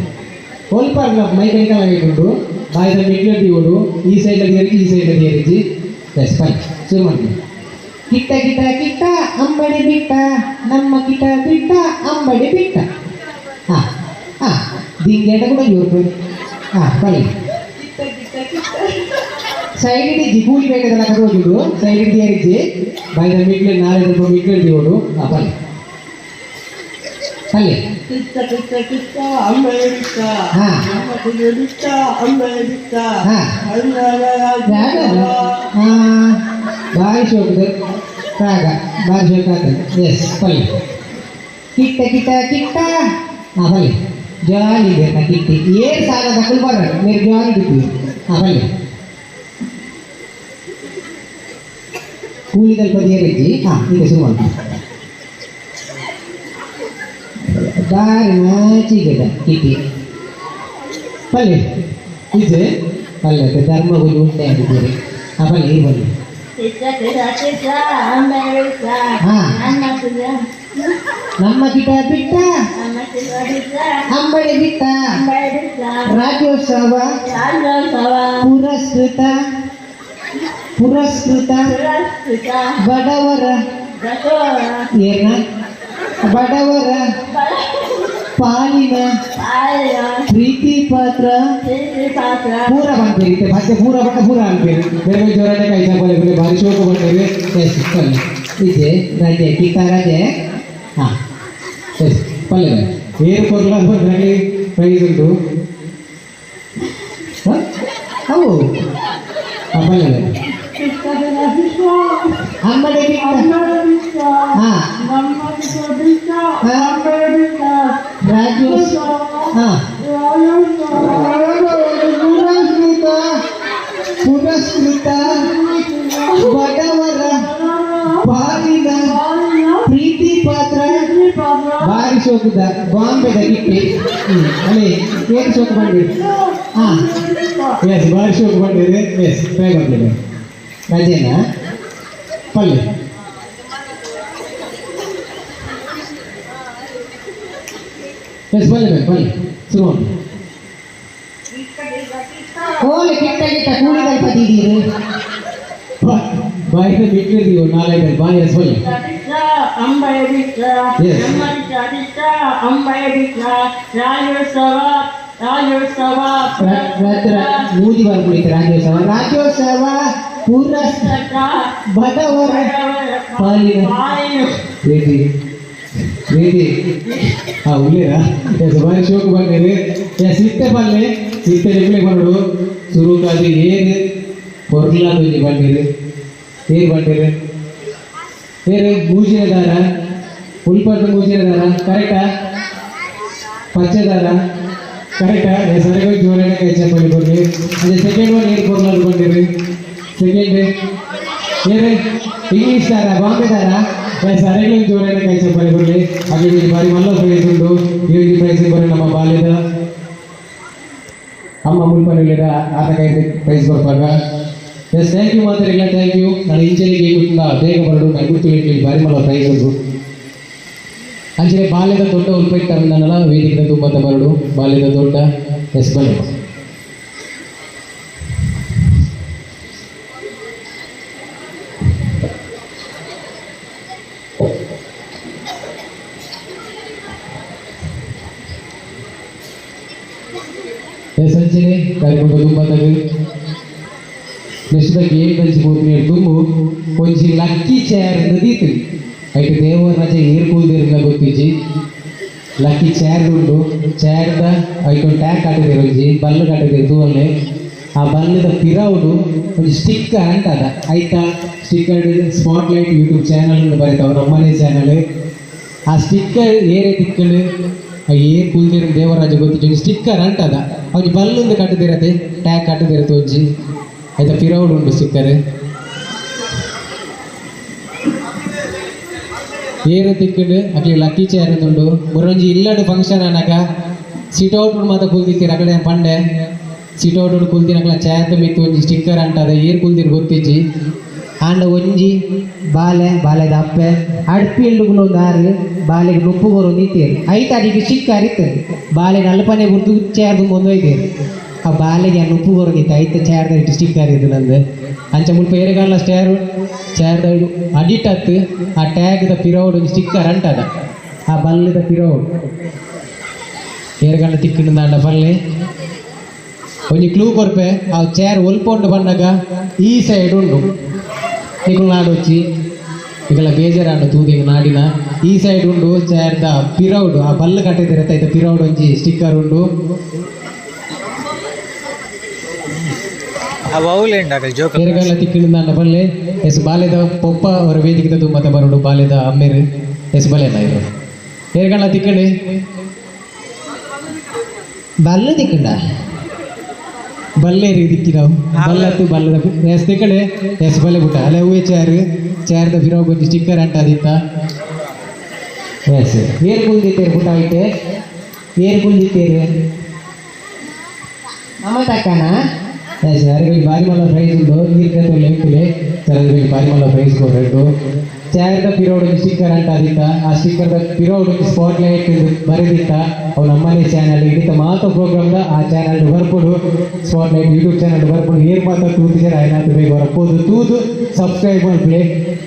ಸ್ವಲ್ಪ ಮೈ ಕೈಕಾಲ ಆಗಿಕೊಂಡು ಬಾಯಿದ ಮಿಡ್ಲೆಡ್ ಇವಳು ಈ ಸೈಡಲ್ಲಿ ಏರಿಸಿ ಈ ಸೈಡಲ್ಲಿ ಏರಿಸಿ ಎಸ್ ಫೈನ್ ಶುರು ಮಾಡ್ತೀವಿ ಕಿಟ್ಟ ಕಿಟ್ಟ ಕಿಟ್ಟ ಅಂಬಡಿ ಬಿಟ್ಟ ನಮ್ಮ ಕಿಟ್ಟ ಬಿಟ್ಟ ಅಂಬಡಿ ಬಿಟ್ಟ ಹಾಂ ಹಾಂ ದಿಂಗೇಟ ಕೂಡ ಇವ್ರು ಹಾಂ ಬನ್ನಿ ಸೈಡ್ ಹಿಡಿಜಿ ಕೂಲಿ ಬೇಕಾದಲ್ಲ ಕಡೆ ಹೋಗಿದ್ದು ಸೈಡ್ ಹಿಡಿದು ಏರಿಸಿ ಬಾಯಿದ ಮಿಡ್ಲೆಡ್ ನಾಳೆ ಮಿಡ್ಲೆಡ್ ಇವಳು ಹಾಂ ಬನ್ನಿ ಅಲ್ಲಿ ಕಿಟ್ಟ ಕಿಟ್ಟ ಕಿಟ್ಟ ಅಂಬೆ ಬಿಟ್ಟ ನಮ್ಮ ಕುಡಿಯ ಬಿಟ್ಟ ಅಂಬೆ ಬಿಟ್ಟ ಬಾಯಿ ಶೋಕದ ರಾಗ ಬಾಯಿ ಶೋಕ ಎಸ್ ಪಲ್ಲೆ ಕಿಟ್ಟ ಕಿಟ್ಟ ಕಿಟ್ಟ ಹಾಂ ಬಲ್ಲಿ ಜಾಲಿ ಬೇಕಾ ಕಿಟ್ಟಿ ಏರು ಸಾಲ ತಗೊಂಡು ಬರ್ರ మీరు ಜಾಲಿ ಬಿಟ್ಟು ಹಾಂ ಬಲ್ಲಿ ಕೂಲಿದಲ್ಲಿ ಪದಿಯರಿದ್ದಿ ಹಾಂ ಈಗ ಶುರು ಮಾಡಿ ಬಾರಿ ನಾಚಿಗೆದ ಕಿಟಿ ಪಲ್ಲೆ ಇದೆ ಪಲ್ಲೆ ಧರ್ಮ ಹುಲಿ ಉಂಟೆ ಆಗಿದ್ದೀರಿ ಆ ಪಲ್ಲೆ ಈ ಬನ್ನಿ ನಮ್ಮ ಕಿಟ ಬಿಟ್ಟ ಅಂಬಡಿ ಬಿಟ್ಟ ರಾಜ್ಯೋತ್ಸವ ಪುರಸ್ಕೃತ ಬಡವರ ಏನ ಬಡವರ ಪಾಲಿನ ಪ್ರೀತಿ ಪಾತ್ರ ಪೂರ ಬಂದಿರುತ್ತೆ ಮತ್ತೆ ಪೂರ ಬಟ್ಟ ಪೂರ ಅನ್ಬೇರಿ ಬೇರೆ ಬೇರೆ ಜೋರಾನೆ ಕೈ ಚಾಪಲೆ ಭಾರಿ ಶೋಕ ಬಂದಿರಿ ಎಸ್ ಪಲ್ಲೆ ಇದೆ ರಜೆ ಕಿಟ್ಟ ರಜೆ ಹಾಂ ಎಸ್ ಪಲ್ಲೆ ಏರು ಕೊರ್ಲಾದಲ್ಲಿ ಪ್ರೈಸ್ ಉಂಟು ಅವು ಪಲ್ಲೆ ಅಂಬಡಿ ಬಿಟ್ಟ ಹಾಂ ರಾಜ್ಯೋತ್ಸವ ಹಾಂ ಪುರಸ್ಕೃತ ಬಡವರ ಪಾಲಿನ ಪ್ರೀತಿ ಪಾತ್ರ ಭಾರಿ ಶೋಕದ ಬಾಂಬೆದ ಕಿಟ್ಟಿ ಅಲ್ಲಿ ಏನು ಶೋಕ ಬಂದಿರಿ ಹಾಂ ಎಸ್ ಭಾರಿ ಶೋಕ ಬಂದಿರಿ ಎಸ್ ಬೇಗ ಬಂದಿರಿ ರಜೆನಾ ಪಲ್ಲೆ ಎಸ್ ಬಲ್ಲೆ ಬಲ್ಲೆ ಶುರು ಮಾಡಿ ಕೋಲೆ ಕಿಟ್ಟ ಕಿಟ್ಟ ಕೂಡಿದಲ್ಲಿ ಪದಿದ್ದೀರಿ ಬಾಯಿದ ಬಿಟ್ಟಿದ್ದೀವಿ ನಾಲ್ಕೈದು ಬಾಯಿ ಎಸ್ ಬಲ್ಲೆ ಅಂಬೆ ಬಿಟ್ಟ ನಮ್ಮ ಕಿಟ್ಟ ಬಿಟ್ಟ ಅಂಬೆ ಬಿಟ್ಟ ರಾಜ್ಯೋತ್ಸವ ಮೂದಿ ಬರ್ಬಿಡಿತೆ ರಾಜ್ಯೋತ್ಸವ ಪುರಸ್ಕೃತ ಬಡವರ ಪಾಲಿನ ಪ್ರೀತಿ ಪ್ರೀತಿ ಹಾಂ ಉಳ್ಳೇರಾ ಎಸ್ ಬಾರಿ ಶೋಕ ಬಂದಿರಿ ಎಸ್ ಸಿಟ್ಟೆ ಪಲ್ಲೆ ಸಿಟ್ಟೆ ನಿಮ್ಮಳೆ ಬರೋಡು ಸುರುಕಾದಿ ಏನು ಹೊರಲಾದಿ ಬಂದಿರಿ ಏನು ಬಂದಿರಿ ಬೇರೆ ಮೂಜಿನ ದಾರ ಉಲ್ಪಟ್ಟು ಮೂಜಿನ ದಾರ ಕರೆಕ್ಟಾ ಪಚ್ಚೆ ದಾರ ಕರೆಕ್ಟಾ ಸರಿಗ ಜೋರನೆ ಕೈ ಚಪ್ಪಲಿ ಕೊಡ್ರಿ ಅದೇ ಸೆಕೆಂಡ್ ಒನ್ ಏನು ಕೊರ್ಲಾದು ಬಂದಿರಿ ಸೆಕೆಂಡ್ ಏನೇ ಇಂಗ್ಲೀಷ್ ದಾರ ಬಾಂಬೆ ದಾರ ಸರಿಗ ಜೋರನೆ ಕೈ ಚಪ್ಪಲಿ ಕೊಡ್ರಿ ಹಾಗೆ ಈ ಬಾರಿ ಮಲ್ಲ ಪ್ರೈಸ್ ಉಂಟು ಈ ಪ್ರೈಸ್ ಬರೋ ನಮ್ಮ ಬಾಲ್ಯದ ಅಮ್ಮ ಮುಲ್ಪನಲ್ಲಿರ ಆತ ಕೈ ಪ್ರೈಸ್ ಕೊಡ್ಪಾಗ ಎಸ್ ಥ್ಯಾಂಕ್ ಯು ಮಾತಾಡಿಲ್ಲ ಥ್ಯಾಂಕ್ ಯು ನಾನು ಇಂಚೆಲಿಗೆ ಬೇಗ ಬರಡು ನಾನು ಗುರ್ತು ಬಾರಿ ಮಲ್ಲ ಪ್ರೈಸ್ ಉಂಟು ಅಂಚನೆ ಬಾಲ್ಯದ ದೊಡ್ಡ ಉಲ್ಪೆಟ್ಟಲ್ಲ ವೇದಿಕೆ ತುಂಬದ ಬರಡು ಬಾಲ್ಯದ ದೊಡ್ಡ ಎಸ್ ಬಲೆ ಸಂಚನೆ ಕಾರ್ಯಕ್ರಮ ತುಂಬದಾಗ ನೆಕ್ಸ್ಟ್ ಗೇಮ್ ದಂಚಿಬೋದು ತುಂಬು ಒಂಜಿ ಲಕ್ಕಿ ಚೇರ್ ನದೀತು ಐಟು ದೇವರ ರಜೆ ಏರ್ಕೂಲ್ದಿರಲ್ಲ ಗೊತ್ತಿಜ್ಜಿ ಲಕ್ಕಿ ಚೇರ್ ಉಂಡು ಚೇರ್ದ ಐಟು ಟ್ಯಾಕ್ ಕಟ್ಟಿದಿರು ಒಂಜಿ ಬಲ್ಲು ಕಟ್ಟಿದಿರು ತೂವಲ್ಲೆ ಆ ಬಲ್ಲದ ಪಿರೌಡು ಒಂದು ಸ್ಟಿಕ್ಕರ್ ಅಂಟದ ಆಯ್ತಾ sticker spotlight YouTube channel ಬರೀತಾವ ನಮ್ಮನೆ ಚಾನಲ್ ಆ ಸ್ಟಿಕ್ಕರ್ ಏರೇ ತಿಕ್ಕಳು ಏರ್ ಕೂಲ್ದಿರ ದೇವರಾಜ ಗೊತ್ತಿಜ್ಜಿ ಸ್ಟಿಕ್ಕರ್ ಅಂಟದ ಅವ್ಜಿ ಬಲ್ಲೊಂದು ಕಟ್ಟಿದಿರತ್ತೆ ಟ್ಯಾಗ್ ಕಟ್ಟಿದಿರತ್ತೆ ಒಂಜಿ ಆಯ್ತಾ ಪಿರೌಡ್ ಉಂಟು ಸ್ಟಿಕ್ಕರ್ ಏರು ತಿಕ್ಕಂಡು ಅಕ್ಲಿ ಲಕ್ಕಿ ಚೇರ್ ಉಂಡು ಮುರೊಂಜಿ ಇಲ್ಲಡು ಫಂಕ್ಷನ್ ಅನ್ನಕ ಸಿಟ್ ಔಟ್ ಮಾತ ಕುಲ್ದಿತ್ತೀರ ಅಕಡೆ ಪಂಡೆ ಸಿಟ್ ಔಟ್ ಕುಲ್ದಿನ ಅಕ್ಲ ಚೇರ್ದ ಮಿತ್ತು ಒಂಜಿ ಸ್ಟಿಕ್ಕರ್ ಅಂಟದ ಏರ್ ಕುಲ್ದಿರ್ ಗೊತ್ತಿಜ್ಜಿ ಆಂಡ ಒಂಜಿ ಬಾಲೆದ ಅಪ್ಪೆ ಅಡ್ಪಿಲ್ಡುಗಳು ಒಂದು ಆರು ಬಾಲೆಗೆ ನುಪ್ಪುಗೋರು ನಿಂತೀರು ಐತ ಅಡಿಗೆ ಸ್ಟಿಕ್ಕರ್ ಇತ್ತು ಬಾಲೆಗೆ ಅಲ್ಪನೆ ಬಿಡ್ದು ಚೇರ್ದು ಮುಂದೆ ಒಯ್ತೀರು ಆ ಬಾಲೆಗೆ ಆ ನುಪ್ಪುಗೋರು ನಿಂತು ಐತ ಚೇರ್ದ ಇಟ್ಟು ಸ್ಟಿಕ್ಕರ್ ಇದು ನಂದು ಅಂಚ ಮುಲ್ಪ ಏರೆಗಾಲ ಚೇರ್ದ ಅಡಿಟ್ ಹತ್ತು ಆ ಟ್ಯಾಗ್ದ ಪಿರೌಡ್ ಒಂದು ಸ್ಟಿಕ್ಕರ್ ಅಂಟದ ಆ ಬಲ್ಲದ ಪಿರೌಡ್ ಏರೆಗಾಲ ತಿಕ್ಕಿನ ದಾಂಡ ಬಲ್ಲೆ ಒಂಜಿ ಕ್ಲೂ ಕೊರ್ಪೆ ಆ ಚೇರ್ ಒಲ್ಪೊಂಡು ಬಂದಾಗ ಈ ಸೈಡ್ ಉಂಡು ಈಗ ನಾಡು వచ్చి ಈಗೆಲ್ಲ ಬೇಜಾರಾಂಡು ತೂದಿಗೆ ನಾಡಿನ ಈ ಸೈಡ್ ಉಂಡು ಚೇರ್ದ ಪಿರೌಡ್ ಆ ಬಲ್ಲು ಕಟ್ಟಿದಿರತ್ತ ಐತ ಪಿರೌಡ್ ಒಂಜಿ ಸ್ಟಿಕ್ಕರ್ ಉಂಡು ಏರೆಗಾಲ ತಿಕ್ಕಿನ ಬಲ್ಲೆ ಎಸ್ ಬಾಲ್ಯದ ಪೊಪ್ಪ ಅವರ ವೇದಿಕೆ ತುಂಬತ್ತ ಬರೋಡು ಬಾಲ್ಯದ ಅಮ್ಮೇರು ಎಸ್ ಬಲೆನ ಇರು ಏರೆಗಾಲ ತಿಕ್ಕಂಡು ಬಲ್ಲು ತಿಕ್ಕಂಡ ಬಲ್ಲೇರಿ ದಿಕ್ಕಿನಾವು ಬಲ್ಲತ್ತು ಬಲ್ಲದ ಎಸ್ ತಿಕ್ಕಡೆ ಎಸ್ ಬಲ್ಲೆ ಬಿಟ್ಟ ಅಲ್ಲೇ ಹೂವೆ ಚೇರ್ದ ಬಿರೋ ಕೊಂಚ ಸ್ಟಿಕ್ಕರ್ ಅಂಟದಿತ್ತ ಎಸ್ ಏರ್ ಕುಲ್ದಿತ್ತೇರು ಪುಟ್ಟ ಐತೆ ಏರ್ ಕುಲ್ದಿತ್ತೇರು ನಮ್ಮ ತಕ್ಕನ ಎಸ್ ಅರಿಗೆ ಬಾರಿಮಲ್ಲ ಪ್ರೈಸ್ ಉಂಡು ನೀರ್ಕತ್ತು ಲೆಂಕುಲೆ ಸರಿಗೆ ಬಾರಿಮಲ್ಲ ಪ್ರೈಸ್ ಕೊಡ್ಬೇಕು ಚೇರ್ದ ಪಿರೋಡ್ ಒಂದು ಸ್ಟಿಕ್ಕರ್ ಅಂಟದಿತ್ತ ಆ ಸ್ಟಿಕ್ಕರ್ದ ಪಿರೋಡ್ ಒಂದು ಸ್ಪಾಟ್ ಲೈಟ್ ಬರೆದಿತ್ತ ಅವು ನಮ್ಮನೆ ಚಾನಲ್ ಹಿಡಿತ ಮಾತು ಪ್ರೋಗ್ರಾಮ್ದ ಆ ಚಾನಲ್ ಬರ್ಪುಡು ಸ್ಪಾಟ್ ಲೈಟ್ ಯೂಟ್ಯೂಬ್ ಚಾನಲ್ ಬರ್ಪುಡು ಏರ್ ಮಾತ್ರ ತೂತಿದ್ದಾರೆ ಆಯ್ನಾತು ಬೇಕು ಬರಪ್ಪೋದು ತೂದು ಸಬ್ಸ್ಕ್ರೈಬ್ ಮಾಡ್ಕೊಳ್ಳಿ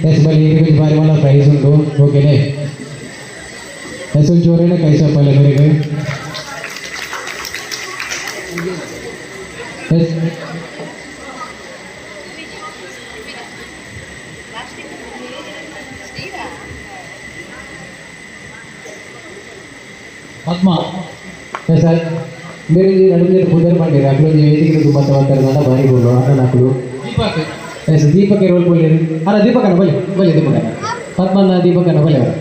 ಎಸ್ ಬಲ್ಲಿ ಏರಿಗೆ ಬಾರಿಮಲ್ಲ ಪ್ರೈಸ್ ಉಂಟು ಓಕೆನೆ ಎಸ್ ಒಂದು ಜೋರೇನೆ ಕೈಸಪ್ಪಲ್ಲ ಬರೀಗೆ ಎಸ್ ಪದ್ಮ ಎಸ್ ಸರ್ ಬೇರೆ ನಡುವೆ ಪೂಜಾರಿ ಮಾಡಿರಿ ಅಕ್ಳು ವೇದಿಕೆ ತುಂಬ ತಗೋತಾರೆ ಭಾರಿ ಬೋಲು ಅನ್ನ ನಾಲ್ಕು ಎಸ್ ದೀಪಕ್ಕೆ ರೋಲ್ ಬೋಲಿರಿ ಅಲ್ಲ ದೀಪಕನ ಬಲಿ ಬಲಿ ದೀಪಕನ ಪದ್ಮನ ದೀಪಕನ ಬಲಿ ಅವರು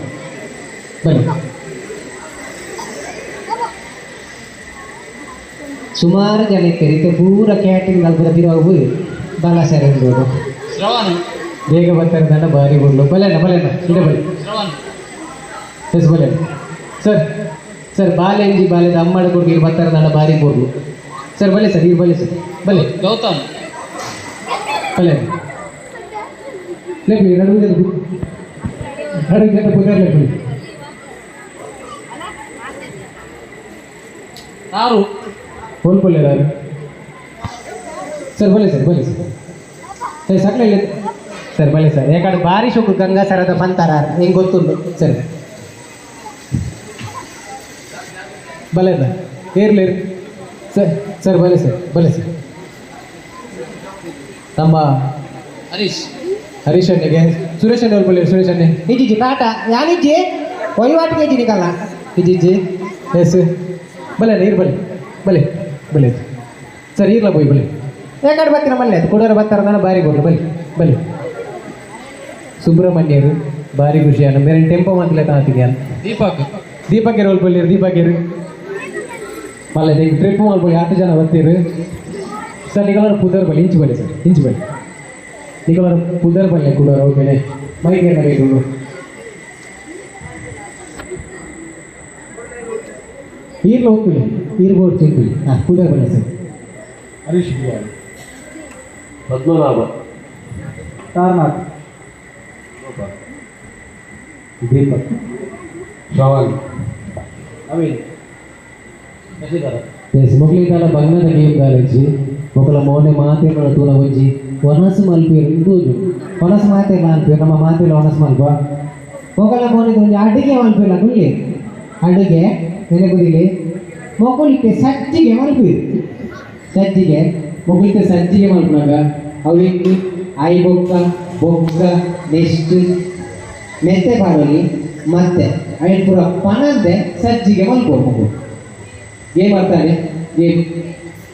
ಬಲಿ ಸುಮಾರು ಜನ ಇರ್ತಾರೆ ಇದು ಪೂರ ಕ್ಯಾಟ್ರಿಂಗ್ ಅಲ್ಲಿ ಬರದಿರೋವು ಬಾಲ ಸ್ಯಾರ ಇರ್ಬೋದು ಬೇಗ ಬರ್ತಾರೆ ದಂಡ ಭಾರಿ ಬೋಲು ಬಲೇನ ಇಡೆ ಬಲಿ ಎಸ್ ಬಲೇನ ಸರ್ ಬಾಲೆಂಜಿ ಬಾಲೆದ ಅಮ್ಮಡ ಕೊಟ್ಟು ಇರು ಬರ್ತಾರೆ ದಂಡ ಭಾರಿ ಬೋಲು ಸರ್ ಬಲೆ ಸರ್ ಬಲೆ ಗೌತಮ್ ಬಲೆ ಲೆಪ್ಪಿ ನಡುವೆ ಪುದರ್ ಲೆಪ್ಪಿ ಯಾರು ಹೋಲ್ಪೊಳ್ಳೆ ಯಾರು ಸರ್ ಬಲೆ ಸಕ್ಲೆ ಸರ್ ಬಲೆ ಸರ್ ಯಾಕಂದ್ರೆ ಭಾರಿ ಶುಕ್ರು ಗಂಗಾ ಸರದ ಬಂತಾರ ಹೆಂಗೆ ಗೊತ್ತುಂಟು ಸರ್ ಬಲೆ ಏರ್ಲಿ ಸರ್ ಬಲೆ ಸರ್ ನಮ್ಮ ಹರೀಶ್ ಅಣ್ಣಗೆ ಸುರೇಶ್ ಅಣ್ಣ ಹೋಲ್ಪೊಳ್ಳೆ ಸುರೇಶ್ ಅಣ್ಣೆ ಇಜ್ಜಿ ಟಾಟಾ ಯಾನಿಜ್ಜಿ ವಹಿವಾಟಿಗೆ ಇಜ್ಜಿ ನಿಕಲ್ಲ ಇಜ್ಜಿ ಎಸ್ ಬಲೆ ನೀರು ಬಲೆ ಸರ್ ಈಗಲ ಬೋಯ್ ಬಲೆ ಯಾಕಡೆ ಬರ್ತೀರ ಮಲ್ಲೆ ಅದು ಕೊಡೋರು ಬರ್ತಾರ ನಾನು ಭಾರಿ ಬೋಲು ಬಲೆ ಸುಬ್ರಹ್ಮಣ್ಯರು ಭಾರಿ ಖುಷಿ ಅನ್ನ ಬೇರೆ ಟೆಂಪೋ ಮಂತ್ಲೆ ತಾತಿಗೆ ದೀಪಕ್ಕೆ ರೋಲ್ ಬಲ್ಲಿರು ದೀಪಕ್ಕೆ ಮಲ್ಲ ಟ್ರಿಪ್ ಮಾಡ್ಬೋದು 8 ಜನ ಬರ್ತೀರು ಸರ್ ನಿಗಲರ ಪುದರ್ ಬಲ್ಲಿ ಇಂಚು ಬಲೆ ನಿಗಲರ ಪುದರ್ ಬಲ್ಲೆ ಕೂಡ ಓಕೆನೆ ಮೈಗೆ ಬೇಕು ಈರ್ಲು ಹೋಗ್ತೀವಿ ಈರ್ಬೋದು ತಿಂತೀವಿ ಪುದರ್ ಬಲ್ಲೆ ಸರ್ ಹರೀಶ್ ಪದ್ಮನಾಭ ತಾರನಾಥ್ ದೀಪಕ್ ಶ್ರವಣ್ ಅವಿ ಎಸಿದಾರ ಮೊಗಲಿದ್ದಾಳ ಬಣ್ಣದ ಗೇಮ್ ಗಾಲಜ್ಜಿ ಮೊಗಲ ಮೌನೆ ಮಾತೆಗಳ ತೂನ ಬಜ್ಜಿ ಒನಸು ಮಲ್ಪೇರು ಇಂದೂಜು ಒನಸು ಮಾತೆ ಮಲ್ಪೇರು ನಮ್ಮ ಮಾತೆಲ್ಲ ಒನಸು ಮಲ್ಪ ಮೊಗಲ ಮೌನಿದ ಒಂದು ಅಡಿಗೆ ಮಲ್ಪೇರ ಗುಳ್ಳಿ ಅಡಿಗೆ ನೆನೆಗುದಿಲಿ ಮೊಗಲಿಕ್ಕೆ ಸಜ್ಜಿಗೆ ಮಲ್ಪೇರು ಸಜ್ಜಿಗೆ ಮೊಗಲಿಕ್ಕೆ ಸಜ್ಜಿಗೆ ಮಲ್ಪನಾಗ ಅವಕ್ಕೆ ಐ ಬೊಕ್ಕ ಬೊಕ್ಕ ನೆಕ್ಸ್ಟ್ ಮೆತ್ತೆ ಬಾಡಲಿ ಮತ್ತೆ ಐದು ಪೂರ ಪನಂತೆ ಸಜ್ಜಿಗೆ ಮಲ್ಪೋರು ಮಗು ಗೇಮ್ ಆಡ್ತಾನೆ ಗೇಮ್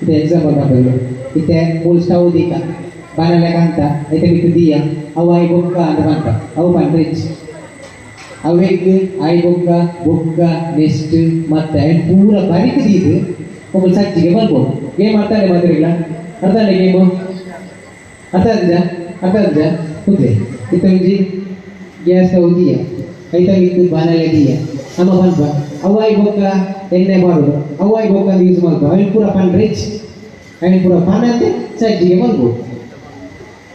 ಇದು ಎಕ್ಸಾಂಪಲ್ ಮಾಡ್ಬೋದು ಇತ್ತೆ ಫುಲ್ ಸ್ಟವ್ ದೀಕ ಬಾನಲೆ ಕಂತ ಐತೆ ಬಿತ್ತು ದೀಯ ಅವು ಐ ಬೊಕ್ಕ ಅಂತ ಬಂತ ಅವು ಬಂತ ರಿಚ್ ಅವೆಗ್ ಐ ಬೊಕ್ಕ ಬೊಕ್ಕ ನೆಕ್ಸ್ಟ್ ಮತ್ತೆ ಐದು ಪೂರ ಬರಿಕ ದೀದು ಒಬ್ಬರು ಸಜ್ಜಿಗೆ ಬರ್ಬೋದು ಗೇಮ್ ಆಡ್ತಾನೆ ಮಾತಿರಿಲ್ಲ ಅರ್ಥಾನೆ ಗೇಮು ಅರ್ಥ ಕೂತ್ರೆ ಇತ್ತ ಮುಂಜಿ ಗ್ಯಾಸ್ ಸ್ಟವ್ ದೀಯ ಐತ ಬಿತ್ತು ಬಾನಲೆ ದೀಯ ನಮ್ಮ ಬಂತ ಅವಾಯಿ ಬೊಕ್ಕ ಎಣ್ಣೆ ಮಾಡೋದು ಅವಾಯಿ ಬೊಕ್ಕ ಯೂಸ್ ಮಾಡ್ಕೊ ಅವನು ಪೂರ ಪನ್ ರಿಚ್ ಅವನು ಪೂರ ಪನ್ ಅಂತೆ ಸಜ್ಜಿಗೆ ಮಾಡ್ಬೋದು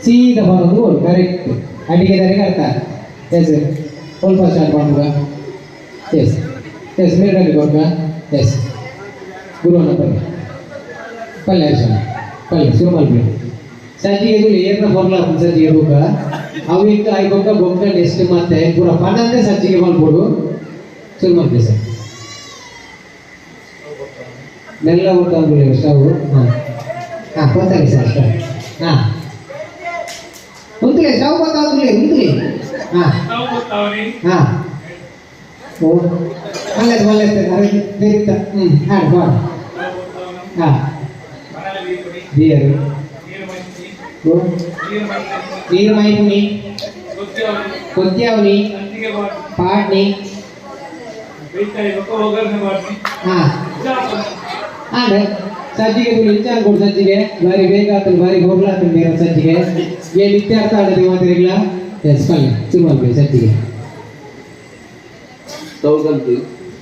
ಸೀದಾ ಬರೋದು ಕರೆಕ್ಟ್ ಅಡಿಗೆದಾರಿಗೆ ಅರ್ಥ ಎಸ್ ಸ್ವಲ್ಪ ಸ್ಟಾರ್ಟ್ ಮಾಡುವ ಎಸ್ ಮೇಡಲ್ಲಿ ಬೊಕ್ಕ ಎಸ್ ಗುರುವನ ಪಲ್ಯ ಪಲ್ಯ ಶುರು ಮಾಡ್ಬೇಕು ಸಜ್ಜಿಗೆ ಏನ ಬರಲ್ಲ ಸಜ್ಜಿಗೆ ಬೊಕ್ಕ ಅವಿಂದ ಐ ಬೊಕ್ಕ ಬೊಕ್ಕ ನೆಕ್ಸ್ಟ್ ಮತ್ತೆ ಪೂರ ಪನ್ ಅಂತೆ ಸಜ್ಜಿಗೆ ಮಾಡ್ಬೋದು ಶುರು ಮಾಡ್ತೀವಿ ಸರ್ ಮೆಲ್ಲ ಊಟ ಅಂದ್ರೆ ಸ್ಟವ್ ಹಾಂ ಗೊತ್ತಾಗಿ ಸರ್ ಸ್ಟವ್ ಹಾಂ ಉಂತಲೇ ಸ್ಟವ್ ಗೊತ್ತಾಗಲಿ ಉಂತಲಿ ಹಾಂ ಹಾಂ ಓ ಒಳ್ಳೆದು ಬೇರಿತ ಹಾಂ ಬಾಡ್ ಹಾಂ ಬಿಯರು ನೀರು ಮೈಪುನಿ ಕೊತ್ಯಾವನಿ ಪಾಡ್ನಿ ಹಾಂ ಹಾಂ ಸಜ್ಜಿಗೆ ಇಂಚಾನ್ ಕೊಡು ಸಜ್ಜಿಗೆ ಬಾರಿ ಬೇಕಾಗ್ತದೆ ಬಾರಿ ಹೋಗ್ಲಾಗ್ತದೆ ಬೇರೆ ಸಜ್ಜಿಗೆ ಏನು ಇತ್ಯರ್ಥ ಆಗದೆ ಮಾತಿರಲಿಲ್ಲ ಎಸ್ ಪಲ್ಯ ಶುರು ಮಾಡ್ತೀವಿ ಸಜ್ಜಿಗೆ ಸ್ಟವ್ ಕಲ್ತು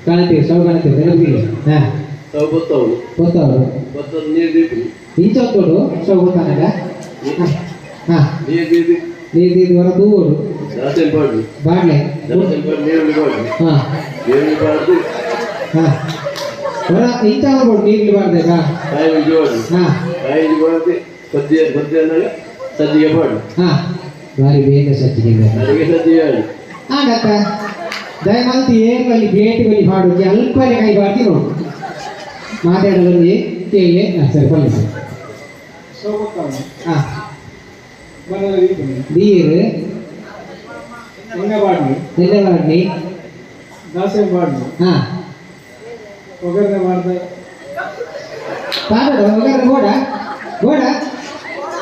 ಕಾಣ್ತೀವಿ ಸ್ಟವ್ ಕಾಣ್ತೀವಿ ನೆನಪಿಗೆ ಹಾಂ ಸ್ಟವ್ ಗೊತ್ತವಳು ಗೊತ್ತವರು ನೀರು ದೀಪು ಇಂಚೋದು ಕೊಡು ಸ್ಟವ್ ಗೊತ್ತಾನಾಗ ಹಾಂ ನೀರು ದೀಪು ನೀರು ಹೊರ ದೂರು ಜಾಸ್ತಿ ಬಾಡ್ಲಿ ಬಾಡ್ಲೆ ನೀರುಳ್ಳಿ ಬಾಡ್ಲಿ ಹಾಂ ನೀರುಳ್ಳಿ ಬಾಡ್ದು ಹಾಂ ಹೊರ ಇಂಚ ಮಾಡ್ಬೋದು ನೀರು ಬಾರ್ಬೇಕಾ ಕಾಯಿ ಉಜ್ಜಿ ಬಾಡ್ಲಿ ಹಾಂ ಕಾಯಿ ಉಜ್ಜಿ ಬಾಡ್ದು ಸಜ್ಜಿ ಅಂದಾಗ ಸಜ್ಜಿಗೆ ಬಾಡ್ಲಿ ಹಾಂ ಬಾರಿ ಬೇಗ ಸಜ್ಜಿಗೆ ಅಡಿಗೆ ಸಜ್ಜಿಗೆ ಬಾಡ್ಲಿ ಆಗತ್ತ ದಯಮಾಡಿ ಏರ್ಗಲ್ಲಿ ಗೇಟ್ಗಲ್ಲಿ ಮಾಡೋಕ್ಕೆ ಅಲ್ಪನೇ ಕೈ ಬಾರ್ತಿ ನೋಡು ಮಾತಾಡೋದಲ್ಲಿ ಕೇಳಿ ಸರಿ ಬನ್ನಿ ಸರ್ ಹಾಂ ನೀರು ಎಣ್ಣೆ ಬಾಡ್ಲಿ ದಾಸೆ ಬಾಡ್ಲಿ ಹಾಂ ಒಗ್ಗರಣೆ ಮಾಡ್ದೆ ಪಾಡ ಒಗ್ಗರಣೆ ಗೋಡ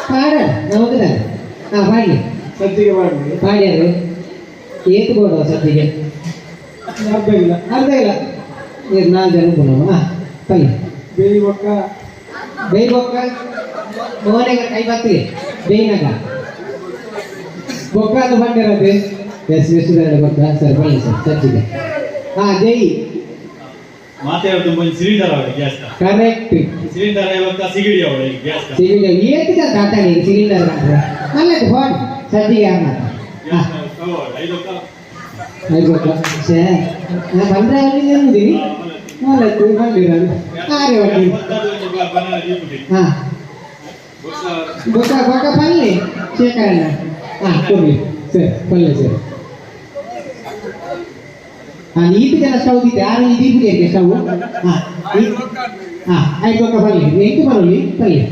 ಪಾಡ ನಮಗಿದ ಹಾಂ ಬಾಡ್ಲಿ ಸಜ್ಜಿಗೆ ಬಾಡ್ಲಿ ಪಾಡ್ಯಾರು ಏತು ಗೋಡ ಸದ್ದಿಗೆ ಅರ್ಧ ಇಲ್ಲ ನೀರು 4 ಜನ ಕೊಡೋಣ ಹಾಂ ಪಲ್ಯ ಬೇಯಿ ಬೊಕ್ಕ ಬೊಕ್ಕ ಮೋನೆಗ ಕೈ ಬರ್ತೀವಿ ಬೇಯಿನಾಗ ಬೊಕ್ಕ ಅದು ಬಂದಿರೋದು ಎಸ್ ಎಷ್ಟು ಬೊಕ್ಕ ಸರ್ ಬನ್ನಿ ಸರ್ ಸಜ್ಜಿಗೆ ಹಾಂ ಜೈ ಮಾತೆ ತುಂಬ ಸಿಲಿಂಡರ್ ಅವಳೆ ಗ್ಯಾಸ್ ಕರೆಕ್ಟ್ ಸಿಲಿಂಡರ್ ಇವತ್ತ ಸಿಗಿಡಿ ಅವಳೆ ಗ್ಯಾಸ್ ಸಿಲಿಂಡರ್ ಏತಿದ ಕಾಟಾಣಿ ಸಿಲಿಂಡರ್ ಅಲ್ಲ ಹೊಡ್ ಸಜ್ಜಿಗೆ ಯಾರು ಗ್ಯಾಸ್ ಸ್ಟವ್ ಐದು ಬೊಕ್ಕ ಸೇ ಬಂದ್ರೆ ಅಲ್ಲಿ ನೆಮ್ಮದಿನಿ ನಾಲ್ಕು ಬಂದಿರೋದು ಆರೆ ಹೊಡಿ ಹಾಂ ಬೊಕ್ಕ ಪಲ್ಲೆ ಶೇಖರಣ್ಣ ಹಾಂ ಕೊಡಿ ಸರ್ ಪಲ್ಲೆ ಸರ್ ಹಾಂ ಈತ ಜನ ಸ್ಟವ್ ಇತ್ತು ಯಾರು ಇದೀವಿ ಸ್ಟವ್ ಹಾಂ ಹಾಂ ಐದು ಬೊಕ್ಕ ಪಲ್ಲೆ ಎಂಟು ಬರೋಲಿ ಪಲ್ಲೆ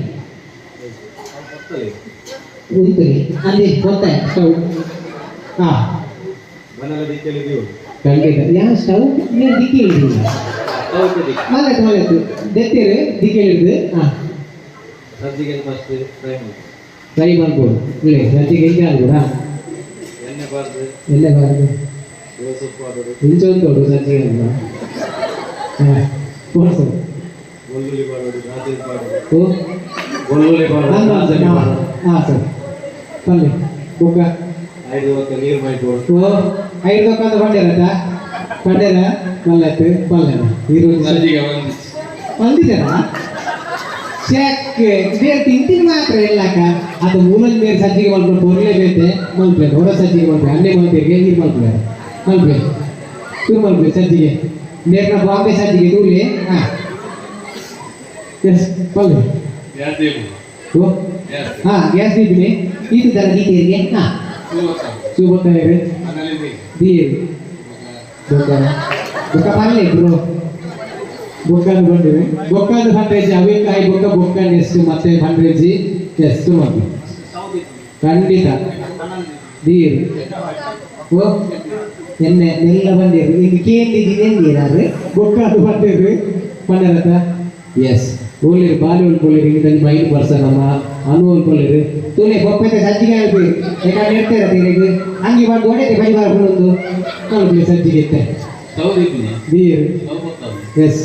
ಉಂಟಲಿ ಅಲ್ಲಿ ಗೊತ್ತಾಯ ಸ್ಟವ್ ಹಾಂ ಖಂಡಿತ ಯಾವ ಸ್ಟವ್ ನೀವು ದಿಕ್ಕಿ ಹಿಡಿದಿಲ್ಲ ಮಲೆತು ದೆತ್ತೇರು ದಿಕ್ಕಿ ಹಿಡಿದು ಹಾಂ ಸಜ್ಜಿಗೆ ಫಸ್ಟ್ ಫ್ರೈ ಮಾಡ್ಬೋದು ಇಲ್ಲ ಸಜ್ಜಿಗೆ ಹೆಂಗೆ ಆಗ್ಬೋದಾ ಎಣ್ಣೆ ಬಾರ್ದು ಎಲ್ಲ ಬಾರ್ದು ಸೊಪ್ಪು ಹಾಕೋದು ಇಂಚೊಂದು ಸಜ್ಜಿಗೆ ಅಲ್ಲ ಹಾಂ ಓಡಿಸು ಬೆಳ್ಳುಳ್ಳಿ ಬಾಡೋದು ರಾತ್ರಿ ಬಾಡೋದು ಓ ಬೆಳ್ಳುಳ್ಳಿ ಬಾಡೋದು ಹಾಂ ಸರ್ ಪಲ್ಲೆ ಬೊಕ್ಕ 5 ಹೊತ್ತು ನೀರು ಮಾಡ್ಬೋದು ಓ 5 ಬೊಕ್ಕ ಬಂದಿರತ್ತ ಬಂದಿರ ಮಲ್ಲತ್ತು ಪಲ್ಲೆನ ಈರುಳ್ಳಿ ಸಜ್ಜಿಗೆ ಬಂದಿದ್ದಾರ ಚೆಕ್ ಬೇರೆ ತಿಂತೀನಿ ಮಾತ್ರ ಎಲ್ಲಾಕ ಅದು ಮೂಲದ ಬೇರೆ ಸಜ್ಜಿಗೆ ಮಾಡ್ಕೊಂಡು ಬರಲೇಬೇಕು ಮಲ್ಬೇಕು ಹೊರ ಸಜ್ಜಿಗೆ ಮಾಡ್ಬೇಕು ಅಲ್ಲೇ ಮಲ್ಬೇಕು ನೀರು ಮಲ್ಬೇಕು ಶುರು ಮಾಡ್ಬೇಕು ಸಜ್ಜಿಗೆ ನೇರ್ನ ಬಾಂಬೆ ಸಜ್ಜಿಗೆ ತೂಲಿ ಹಾ ಎಸ್ ಪಲ್ಲೆ ಗ್ಯಾಸ್ ದೇವು ಓ ಹಾ ಗ್ಯಾಸ್ ದೀಪಿನಿ ಇದು ತರ ದೀಪಿಗೆ ಹಾ ಸುಬತ್ತಾಯಿರಿ ದೀರು ಬೊಕ್ಕ ಪಲ್ಲೆ ಬ್ರೋ ಬೊಕ್ಕನ್ನು ಬಂದಿವೆ ಬೊಕ್ಕನ್ನು 100 ಅವಿಕಾಯಿ ಬೊಕ್ಕನ್ನು ಎಷ್ಟು ಮತ್ತೆ 100 ಎಷ್ಟು ಮಾಡಿ ಖಂಡಿತ ದೀರು ಓ ಎಣ್ಣೆ ನೆಲ್ಲ ಬಂದಿರು ಈಗ ಕೇಂದ್ರೀ ಬೊಕ್ಕನ್ನು ಬಂದಿರು ಪಂಡರತ ಎಸ್ ಓಲಿರು ಬಾಲಿವುಡ್ ಬೋಲಿರು ಇದರಲ್ಲಿ ಮೈಂಡ್ ಪರ್ಸನ್ ನಮ್ಮ ಅನುವಲ್ ಬೋಲಿರು ತುಲೆ ಬೊಪ್ಪೈತೆ ಸಜ್ಜಿಗೆ ಹೇಳ್ತೀವಿ ಯಾಕಂದ್ರೆ ಇರ್ತೀರ ತೀರಿಗೆ ಹಂಗೆ ಬಂದು ಹೊಡೆದೆ ಪರಿವಾರ ಒಂದು ನೋಡ್ತೀವಿ ಸಜ್ಜಿಗೆ ಇತ್ತೆ ದೀರು ಎಸ್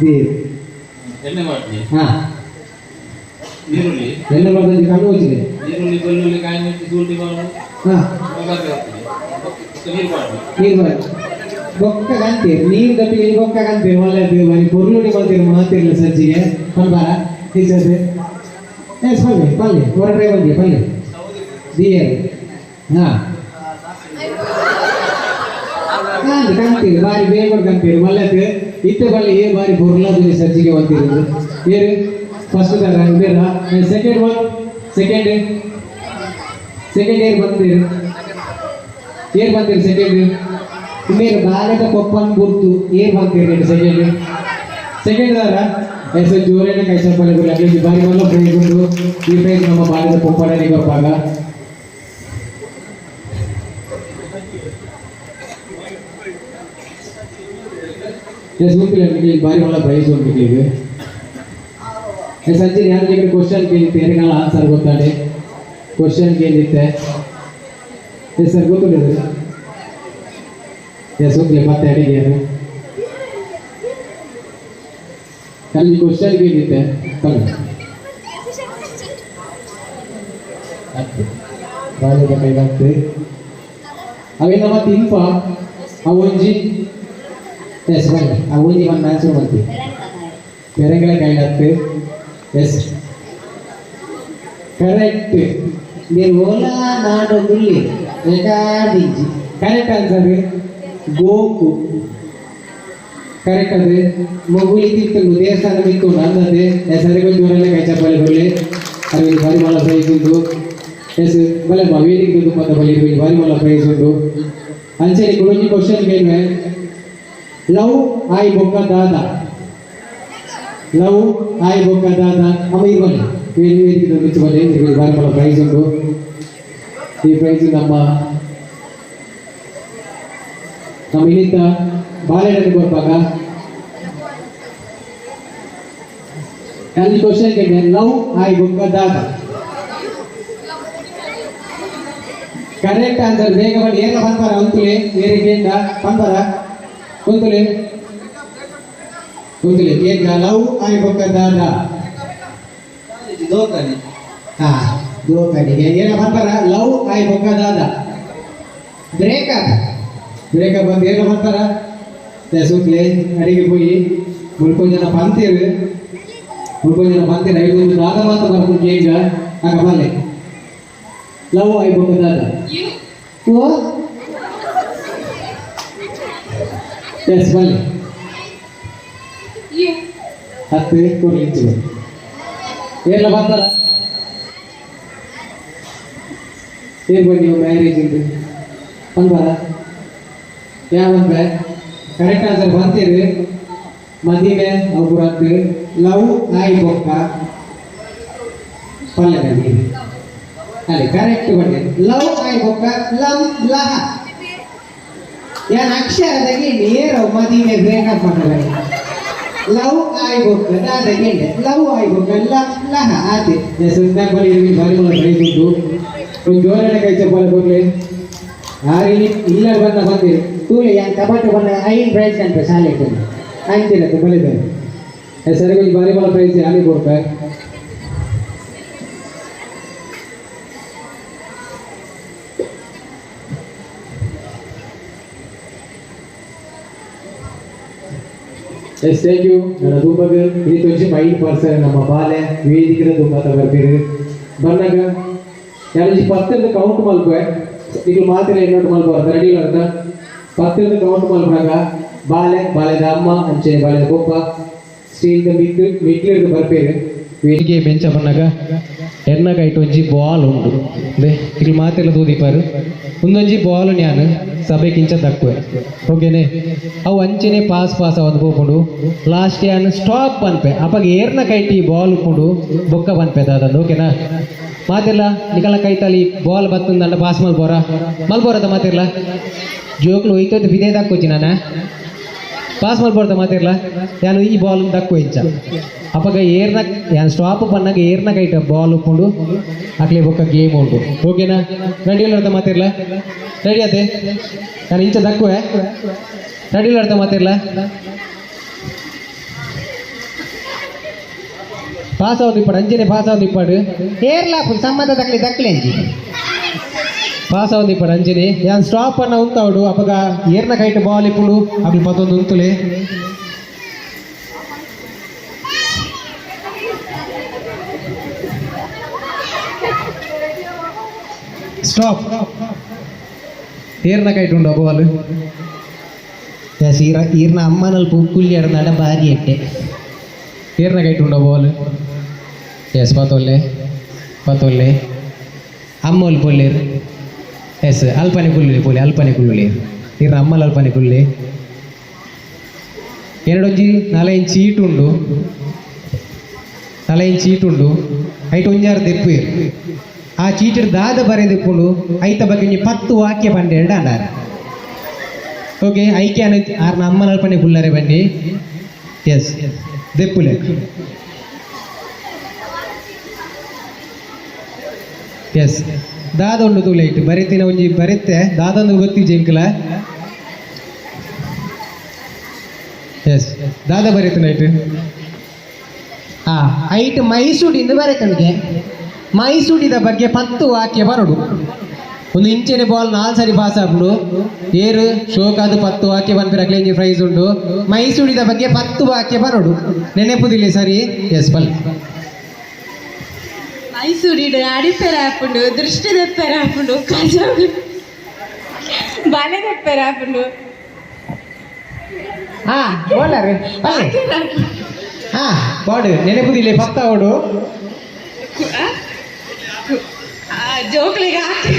ದೀರು ಎಣ್ಣೆ ಮಾಡ್ತೀನಿ ಹಾ ನೀರುಳ್ಳಿ ಎಣ್ಣೆ ಮಾಡ್ದಂಗೆ ಕಣ್ಣು ಹೋಗ್ತಿದೆ ನೀರುಳ್ಳಿ ಬೆಳ್ಳುಳ್ಳಿ ಕಾಯಿ ಮೆಣಸು ಶುಂಠಿ ಬಾಳು ಹಾ ನೀರು ಮಾಡಿ ನೀರು ಮಾಡಿ ಬೊಕ್ಕ ಕಂತೀರಿ ನೀರು ಗಟ್ಟಿಗೆ ಬೊಕ್ಕ ಕಂತೀರಿ ಒಳ್ಳೆದು ಬರೀ ಪೊರ್ಲುಡಿ ಬಂದಿರಿ ಮಾತಿರ್ಲಿ ಸಜ್ಜಿಗೆ ಪಲ್ಬಾರ ಟೀಚರ್ಸ್ ಎಸ್ ಪಲ್ಲೆ ಹೊರಟ್ರೆ ಬಂದಿ ಪಲ್ಲೆ ದೀಯರು ಹಾ ಕಂತೀರಿ ಬಾರಿ ಬೇಗ ಕಂತೀರಿ ಒಳ್ಳೆದು ಇತ್ತೆ ಬಲ್ಲಿ ಬಾರಿ ಪೊರ್ಲದು ಸಜ್ಜಿಗೆ ಬಂದಿರೋದು ಏರು ಫಸ್ಟ್ ತರ ಇದೇರಾ ಸೆಕೆಂಡ್ ಒನ್ ಸೆಕೆಂಡ್ ಏರ್ ಬಂದಿರಿ ಸೆಕೆಂಡ್ ಇನ್ನೇನು ಬಾಲೆದ ಕೊಪ್ಪನ್ ಗುರ್ತು ಏರ್ ಬಂದಿರಿ ಸೆಕೆಂಡ್ ದಾರ ಎಸ್ ಜೋರೇನೆ ಕೈ ಸಪ್ಪಲೆ ಗುರಿ ಅಲ್ಲಿ ಬಾರಿ ಮಲ್ಲ ಪ್ರೈಸ್ ಉಂಟು ಈ ಪ್ರೈಸ್ ನಮ್ಮ ಬಾಲೆದ ಕೊಪ್ಪಡನೆ ಬರ್ಪಾಗ ಎಸ್ ಗೊತ್ತಿಲ್ಲ ನಿಮಗೆ ಬಾರಿ ಮಲ್ಲ ಪ್ರೈಸ್ ಉಂಟು ನಿಮಗೆ ಸಂಜೆ ಯಾರ ಜೊತೆ ಕ್ವಶನ್ ಕೇಳಿತ್ತೆ ಯಾರಿಗೆಲ್ಲ ಆನ್ಸರ್ ಗೊತ್ತಾಡೆ ಕ್ವಶನ್ ಕೇಳಿತ್ತೆ ಎಸ್ ಸರ್ ಗೊತ್ತಿಲ್ಲ ಎಸ್ ಹೋಗ್ಲಿ ಮತ್ತೆ ಅಡಿಗೆ ಅದು ಅಲ್ಲಿ ಕ್ವಶನ್ ಕೇಳಿತ್ತೆ ಬಾಲ್ಯದ ಕೈಗಾಗ್ತದೆ ಅವೇನ ಮತ್ತೆ ಇಂಪ ಅವೊಂಜಿ ಎಸ್ ಬನ್ನಿ ಅವೊಂಜಿ ಒಂದು ಆನ್ಸರ್ ಮಾಡ್ತೀವಿ ಬೇರೆಗಳ ಕೈಗಾಗ್ತದೆ ಎಸ್ ಕರೆಕ್ಟ್ మీరు ఓలా నాడు గుల్లి రికార్డించి కరెక్ట్ ఆన్సర్ గోకు ಕರೆಕ್ಟ್ ಅದು ಮಗುಲಿ ತಿಂತು ದೇವಸ್ಥಾನ ಬಿತ್ತು ನನ್ನದೇ ಸರಿಗಳು ಜೋರಲ್ಲೇ ಕೈ ಚಪ್ಪಲಿ ಬರಲಿ ಅದು ಬಾರಿಮಾಲ ಪ್ರೈಸ್ ಉಂಟು ಎಸ್ ಬಲೆ ವೇದಿಕೆ ತುಂಬ ಬಲಿ ಬಾರಿಮಾಲ ಪ್ರೈಸ್ ಉಂಟು ಅಂಚೆ ಕೊಡೋಜಿ ಕ್ವಶನ್ ಕೇಳುವೆ ಲವ್ ಆಯ್ ಬೊಕ್ಕ ದಾದ ಲವ್ ಆಯ್ ಬೊಕ್ಕ ದಾದ ಅಮ್ಮ ಇರ್ಬಲ್ಲಿ ವೇದಿಕೆ ಮಿಚ್ಚು ಬಲ್ಲಿ ಬಾರಿಮಾಲ ಪ್ರೈಸ್ ಉಂಟು ಈ ಪ್ರೈಸ್ ನಮ್ಮ ಇನ್ನಿತ ಬಾಲೆಹಣ್ಣು ಕೊಡ್ಪಾಗ ಅಲ್ಲಿ ಕ್ವಶನ್ ಕೇಳಿದೆ ಲವ್ ಆಯ್ ಬೊಕ್ಕ ದಾದ ಕರೆಕ್ಟ್ ಆನ್ಸರ್ ಬೇಗ ಬನ್ನಿ ಏನ ಬಂದ್ಬಾರ ಅಂತುಲೆ ಏರಿಕೆಯಿಂದ ಬಂದ್ಬಾರ ಕುಂತುಲೆ ಕುಂತುಲೆ ಏಕ ಲವ್ ಆಯ್ ಬೊಕ್ಕ ದಾದ ದೋಕನೆ ಹಾ ದೋಕನಿಗೆ ಏನ ಬಂದ್ಬಾರ ಲವ್ ಆಯ್ ಬೊಕ್ಕ ದಾದ ಬ್ರೇಕ್ ಬಂದು ಏನು ಮಾಡ್ತಾರ ಸುತ್ತಲೇ ಅಡಿಗೆ ಹೋಗಿ ಮುಳ್ಕೊಂಡು ಜನ ಬಂತೀರಿ ಐದೊಂದು ದಾದ ಮಾತ್ರ ಬರ್ಕೊಂಡು ಈಗ ಆಗ ಬಲ್ಲೆ ಲವ್ ಆಯ್ಬೇಕು ದಾದ ಓ ಎಸ್ ಬಲ್ಲೆ 10 ಕೊಡ್ಲಿ ಎಲ್ಲ ಬರ್ತಾರ ಏನ್ ಬಂದು ನೀವು ಮ್ಯಾರೇಜ್ ಇದ್ದು ಬಂದ್ಬಾರ ಯಾವಂದ್ರೆ ಕರೆಕ್ಟ್ ಆನ್ಸರ್ ಬರ್ತೀರಿ ಮದಿವೆ ಒಬ್ಬರದ್ದು ಲವ್ ಆಯ್ ಬೊಕ್ಕ ಪಲ್ಲೆ ಅಲ್ಲಿ ಕರೆಕ್ಟ್ ಬಂದೆ ಲವ್ ಆಯ್ ಬೊಕ್ಕ ಲವ್ ಲಹ ಯಾನ್ ಅಕ್ಷರದಾಗಿ ನೇರ ಮದಿವೆ ಬ್ರೇಕಪ್ ಮಾಡ್ತಾರೆ ಲವ್ ಆಯ್ ಬೊಕ್ಕ ದಾದಾಗೆ ಲವ್ ಆಯ್ ಬೊಕ್ಕ ಲವ್ ಲಹ ಆತೆ ಸುಲ್ತಾನ್ ಬಲಿ ಬಾರಿ ಪ್ರೈಸ್ ಉಂಟು ಒಂದು ಜೋರನೆ ಕೈ ಚಪ್ಪಲ ಕೊಡ್ಲಿ ಆರಿ ಇಲ್ಲ ಬಂದಿರಿ ತೂಲೆ ಯಾನ್ ಟಮಾಟೋ ಬಣ್ಣ 5 ಪ್ರೈಸ್ ಅಂತ ಶಾಲೆ ಇಟ್ಟು ಅಂತಿರತ್ತೆ ಬಲಿದ್ದಾರೆ ಸರಿಗಳು ಬಾರಿ ಬಾಳ ಪ್ರೈಸ್ ಅಲ್ಲಿ ಕೊಡ್ತಾರೆ ಎಸ್ ಥ್ಯಾಂಕ್ ಯು ನನ್ನ ತುಂಬ ಈ ತೋರಿಸಿ 5% ನಮ್ಮ ಬಾಲೆ ವೇದಿಕೆ ತುಂಬ ಬರ್ತೀರಿ ಬಂದಾಗ ಯಾರು 10 ಕೌಂಟ್ ಮಲ್ಪೆ ಈಗ ಮಾತ್ರ ಇನ್ನೊಟ್ಟು ಮಲ್ಪ ರೆಡಿ ಅಂತ 10 ಕೌಂಟ್ ಮಲ್ಪರಾಗ ಬಾಳೆದ ಅಮ್ಮ ಅಂಚೆ ಬಾಳೆದ ಕೊಪ್ಪ ಸ್ಟೀಲ್ದ ಮಿಕ್ಲಿರ್ದು ಬರ್ಪೇರು ವೇದಿಕೆ ಬೆಂಚ ಬಂದಾಗ ಎನ್ನಗೈಟ್ ಒಂಜಿ ಬಾಲ್ ಉಂಡು ಇಲ್ಲಿ ಮಾತೆಲ್ಲ ತೂದಿಪಾರು ಒಂದೊಂಜಿ ಬಾಲ್ ನ್ಯಾನು ಸಭೆಗಿಂಚ ತಕ್ಕುವೆ ಓಕೆನೆ ಅವು ಅಂಚೆನೆ ಪಾಸ್ ಅವತ್ತು ಹೋಗ್ಕೊಂಡು ಲಾಸ್ಟ್ ಯಾನು ಸ್ಟಾಪ್ ಅನ್ಪೆ ಅಪ್ಪಾಗ ಏರ್ನ ಕೈಟಿ ಬಾಲ್ ಉಪ್ಪುಂಡು ಬೊಕ್ಕ ಬನ್ಪೆ ಅದಂದು ಓಕೆನಾ ಮಾತಿಲ್ಲ ನಿಕಲ ಕೈತಲ್ಲಿ ಬಾಲ್ ಬತ್ತಂದ ಪಾಸ್ ಮಲ್ಬೋರದ ಮಾತಿರ್ಲ ಜೋಕ್ಲು ಹೋಯ್ತು ಬಿದೇ ತಕ್ಕೋಚಿ ನಾನು ಪಾಸ್ ಮಲ್ಬೋರ್ದ ಮಾತಿರ್ಲ ಯಾನು ಈ ಬಾಲ್ ತಕ್ಕೋ ಇಂಚ ಅಪ್ಪಾಗ ಏರ್ನ ಯಾನು ಸ್ಟಾಪ್ ಬಂದಾಗ ಏರ್ನ ಕೈಟ ಬಾಲ್ ಉಪ್ಪುಂಡು ಅಕ್ಲಿ ಬೊಕ್ಕ ಗೇಮ್ ಉಂಟು ಓಕೆನಾ ರೆಡಿಯಲ್ಲ ಮಾತಿರ್ಲ ರೆಡಿ ಅದೇ ನಾನು ಇಂಚ ತಕ್ಕುವೆ ರೆಡಿಲ್ಲ ಮಾತಿರ್ಲ ಪಾಸ್ ಆಗೋದು ಇಪ್ಪಾಡು ಅಂಜನೆ ಪಾಸ್ ಆಗೋದು ಇಪ್ಪಾಡು ಏರ್ಲಾಪು ಸಂಬಂಧ ತಕ್ಲಿ ಅಂಜಿ ಪಾಸ್ ಆಗೋದು ಇಪ್ಪಾಡು ಅಂಜನೆ ಯಾನ್ ಸ್ಟಾಪ್ ಅನ್ನ ಉಂತಾವಡು ಅಪ್ಪಗ ಏರ್ನ ಕೈಟ್ ಬಾಲ್ ಇಪ್ಪುಡು ಅಪ್ಪ ಮತ್ತೊಂದು ಉಂತುಲೆ ಸ್ಟಾಪ್ ಏರ್ನ ಕೈಟ್ ಉಂಡು ಬಾಲ್ ಎಸ್ ಈರ್ನ ಅಮ್ಮನಲ್ಲಿ ಕುಲ್ಲಿ ಆಡ್ದಾಡ ಭಾರಿ ಎಟ್ಟೆ ಏರ್ನ ಕೈಟ್ ಉಂಡ ಬಾಲ್ ಎಸ್ ಪತೊಲ್ಲೆ ಅಮ್ಮಲ್ ಪೊಲ್ಲೇರ್ ಎಸ್ ಅಲ್ಪನೆ ಕುಳ್ಳುಲಿ ಈರ್ನ ಅಮ್ಮಲ್ ಅಲ್ಪನೆ ಕುಳ್ಳಿ ಎರಡೊಂಜಿ 4 ಇಂಚ್ ಚೀಟ್ ಉಂಡು ಐಟ್ ಒಂಜಾರು ದೆಪ್ಪು ಆ ಚೀಟಿಡ್ ದಾದ ಬರೆದಿಪ್ಪುಂಡು ಐತ ಬಗ್ಗೆ 10 ವಾಕ್ಯ ಬಂಡೆ ಎರಡು ಅಂಡಾರ ಓಕೆ ಐಕೆ ಆರ್ನ ಅಮ್ಮನ ಅಲ್ಪನೆ ಕುಳ್ಳರೆ ಬಂಡಿ ಎಸ್ ದೆಪ್ಪುಲೆ ಎಸ್ ದಾದ ಉಂಡು ತೂಲೈಟ್ ಬರಿತಿನ ಒಂಜಿ ಬರಿತೆ ದಾದೊಂದು ಗೊತ್ತಿ ಜಂಕಲ ಎಸ್ ದಾದ ಬರಿತಿನೈಟ್ ಐಟ್ ಮೈಸೂಡಿಂದ ಬರೆತನಿಗೆ ಮೈಸೂಡಿದ ಬಗ್ಗೆ 10 ವಾಕ್ಯ ಬರಡು ಒಂದು ಇಂಚೆನೆ ಬಾಲ್ 4 ಸರಿ ಪಾಸ್ ಆಗ್ಬಿಡು ಏರು ಶೋಕಾದು 10 ವಾಕ್ಯ ಬಂದ್ಬಿಡಕ್ಲೆ ಇಂಜಿ ಪ್ರೈಸ್ ಉಂಟು ಮೈಸೂಡಿದ ಬಗ್ಗೆ 10 ವಾಕ್ಯ ಬರಡು ನೆನೆಪುದಿಲ್ಲ ಸರಿ ಎಸ್ ಬಲ್ ಮೈಸೂರಿಡು ಅಡಿಪೆರ ಹಾಕೊಂಡು ದೃಷ್ಟಿ ದೆಪ್ಪೆರ ಹಾಕೊಂಡು ಕಜಾವು ಬಲೆ ದೆಪ್ಪೆರ ಹಾಕೊಂಡು ಬೋಲರ್ ಬಾಡು ನೆನೆಪುದಿಲ್ಲ 10 ಅವಡು ಜೋಕ್ಲಿಗೆ ಹಾಕಿ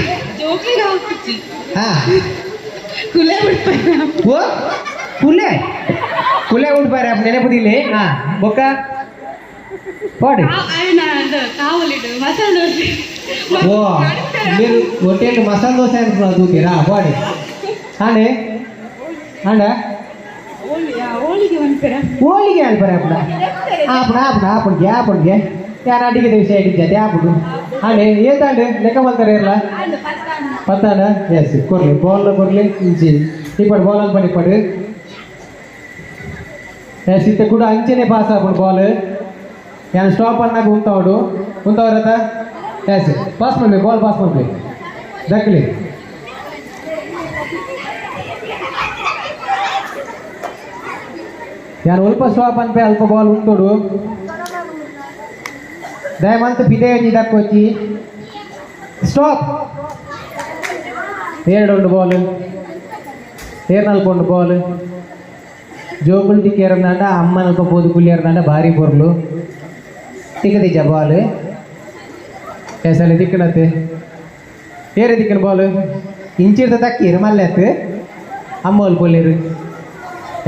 ಕುಲೆ ಬಿಡ್ತಾರೆ ಓ ಕುಲೆ ಉಡ್ಬಾರೆ ನೆನೆಪುದಿಲ್ಲ ಬೊಕ್ಕ ಬಾಡು ಕಾವಲಿಡು ಮಸಾಲೆ ದೋಸೆ ಓ మీరు ಹೋಟೆಲ್ ಮಸಾಲೆ ದೋಸೆ ಅಂತ ದೂತೀರಾ ಬಾಡಿ ಆಂಡೆ ಹೋಳಿಗೆ ಒಂದ್ಪೆರ ಹೋಳಿಗೆ ಅಲ್ಬರ ಆಪುಡ್ಗೆ ಯಾರು ಅಡಿಗೆ ದಿವಸ ಆಗಿದ್ದೆ ಆಪುಡು ಆಂಡೆ ಏತಾಂಡೆ ಲೆಕ್ಕ ಮಾಡ್ತಾರೆ ಇರಲ್ಲ ಪತ್ತಾನ ಎಸ್ ಕೊರ್ಲಿ ಬಾಲ್ ಕೊರ್ಲಿ ಇಂಚಿ ಇಪ್ಪಡು ಬಾಲ್ ಅಲ್ಪಡಿ ಪಡು ಎಸ್ ಇತ್ತೆ ಕೂಡ ಅಂಚೆನೆ ಪಾಸ್ ಆಗ್ಬಿಡು ಬಾಲ್ ಯಾನು ಸ್ಟಾಪ್ ಅನ್ನಾಗ ಉಂತವ್ರತ ಎಸ್ ಪಾಸ್ ಮಾಡ್ಬೇಕು ಬಾಲ್ ಪಾಸ್ ಮಾಡ್ಬೇಕು ದಕ್ಕಲಿ ಯಾರು ಅಲ್ಪ ಸ್ಟಾಪ್ ಅನ್ಪೆ ಅಲ್ಪ ಬಾಲ್ ಉಂತೋಡು ದಯಮಂತ ಪಿದೆ ಇದಕ್ಕೋಚಿ ಸ್ಟಾಪ್ ಏರಡು ಬಾಲ್ ಏರ್ನಲ್ಪೊಂಡು ಬಾಲ್ ಜೋಗುಳು ದಿಕ್ಕೇರಂದಾಂಡ ಅಮ್ಮನಲ್ಪ ಪೋದು ಕುಲ್ಲಿಯರ್ದಾಂಡ ಭಾರಿ ಪೊರ್ಲು ತಿಕ್ಕದಿಜ್ಜ ಬಾಲ್ ಎಸಲಿ ದಿಕ್ಕಣತ್ತೆ ಏರೆ ದಿಕ್ಕನ ಬಾಲ್ ಇಂಚಿರ್ದ ತಕ್ಕೀರು ಮಲ್ಲೆತ್ತು ಅಮ್ಮ ಅಲ್ಪ ಒಲ್ಲೇರು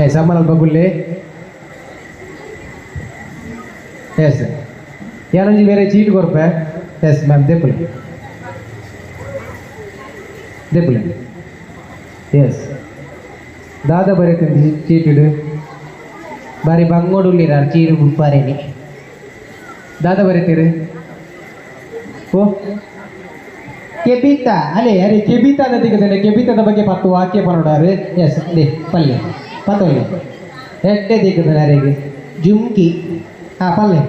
ಎಸ್ ಅಮ್ಮನಲ್ಪ ಗುಲ್ಲೆ ಎಸ್ ಯಾರೊಂಜಿ ಬೇರೆ ಚೀಟ್ ಕೊರ್ಪೆ ಎಸ್ ಮ್ಯಾಮ್ ದೆಪ್ಪುಲೆ ಎಸ್ ದಾದ ಬರೀತೀನಿ ಚೀಟಿಡು ಬಾರಿ ಬಂಗೋಡು ಉಳ್ಳಿರ ಚೀರು ಬುಪ್ಪಾರೇನಿ ದಾದ ಬರೀತೀರಿ ಓ ಕೆಬಿತ ಅರೆ ಕೆಬಿತ ಅಂತ ತೆಗೆದೇನೆ ಕೆಬಿತದ ಬಗ್ಗೆ 10 ವಾಕ್ಯ ಪರೋಡಾರು ಎಸ್ ದೇ ಪಲ್ಲೆ ಪತ್ತೊಲ್ಲೆ ಎಟ್ಟೆ ತೆಗೆದೇನೆ ಅರೆಗೆ ಜುಮ್ಕಿ ಪಲ್ಲೆ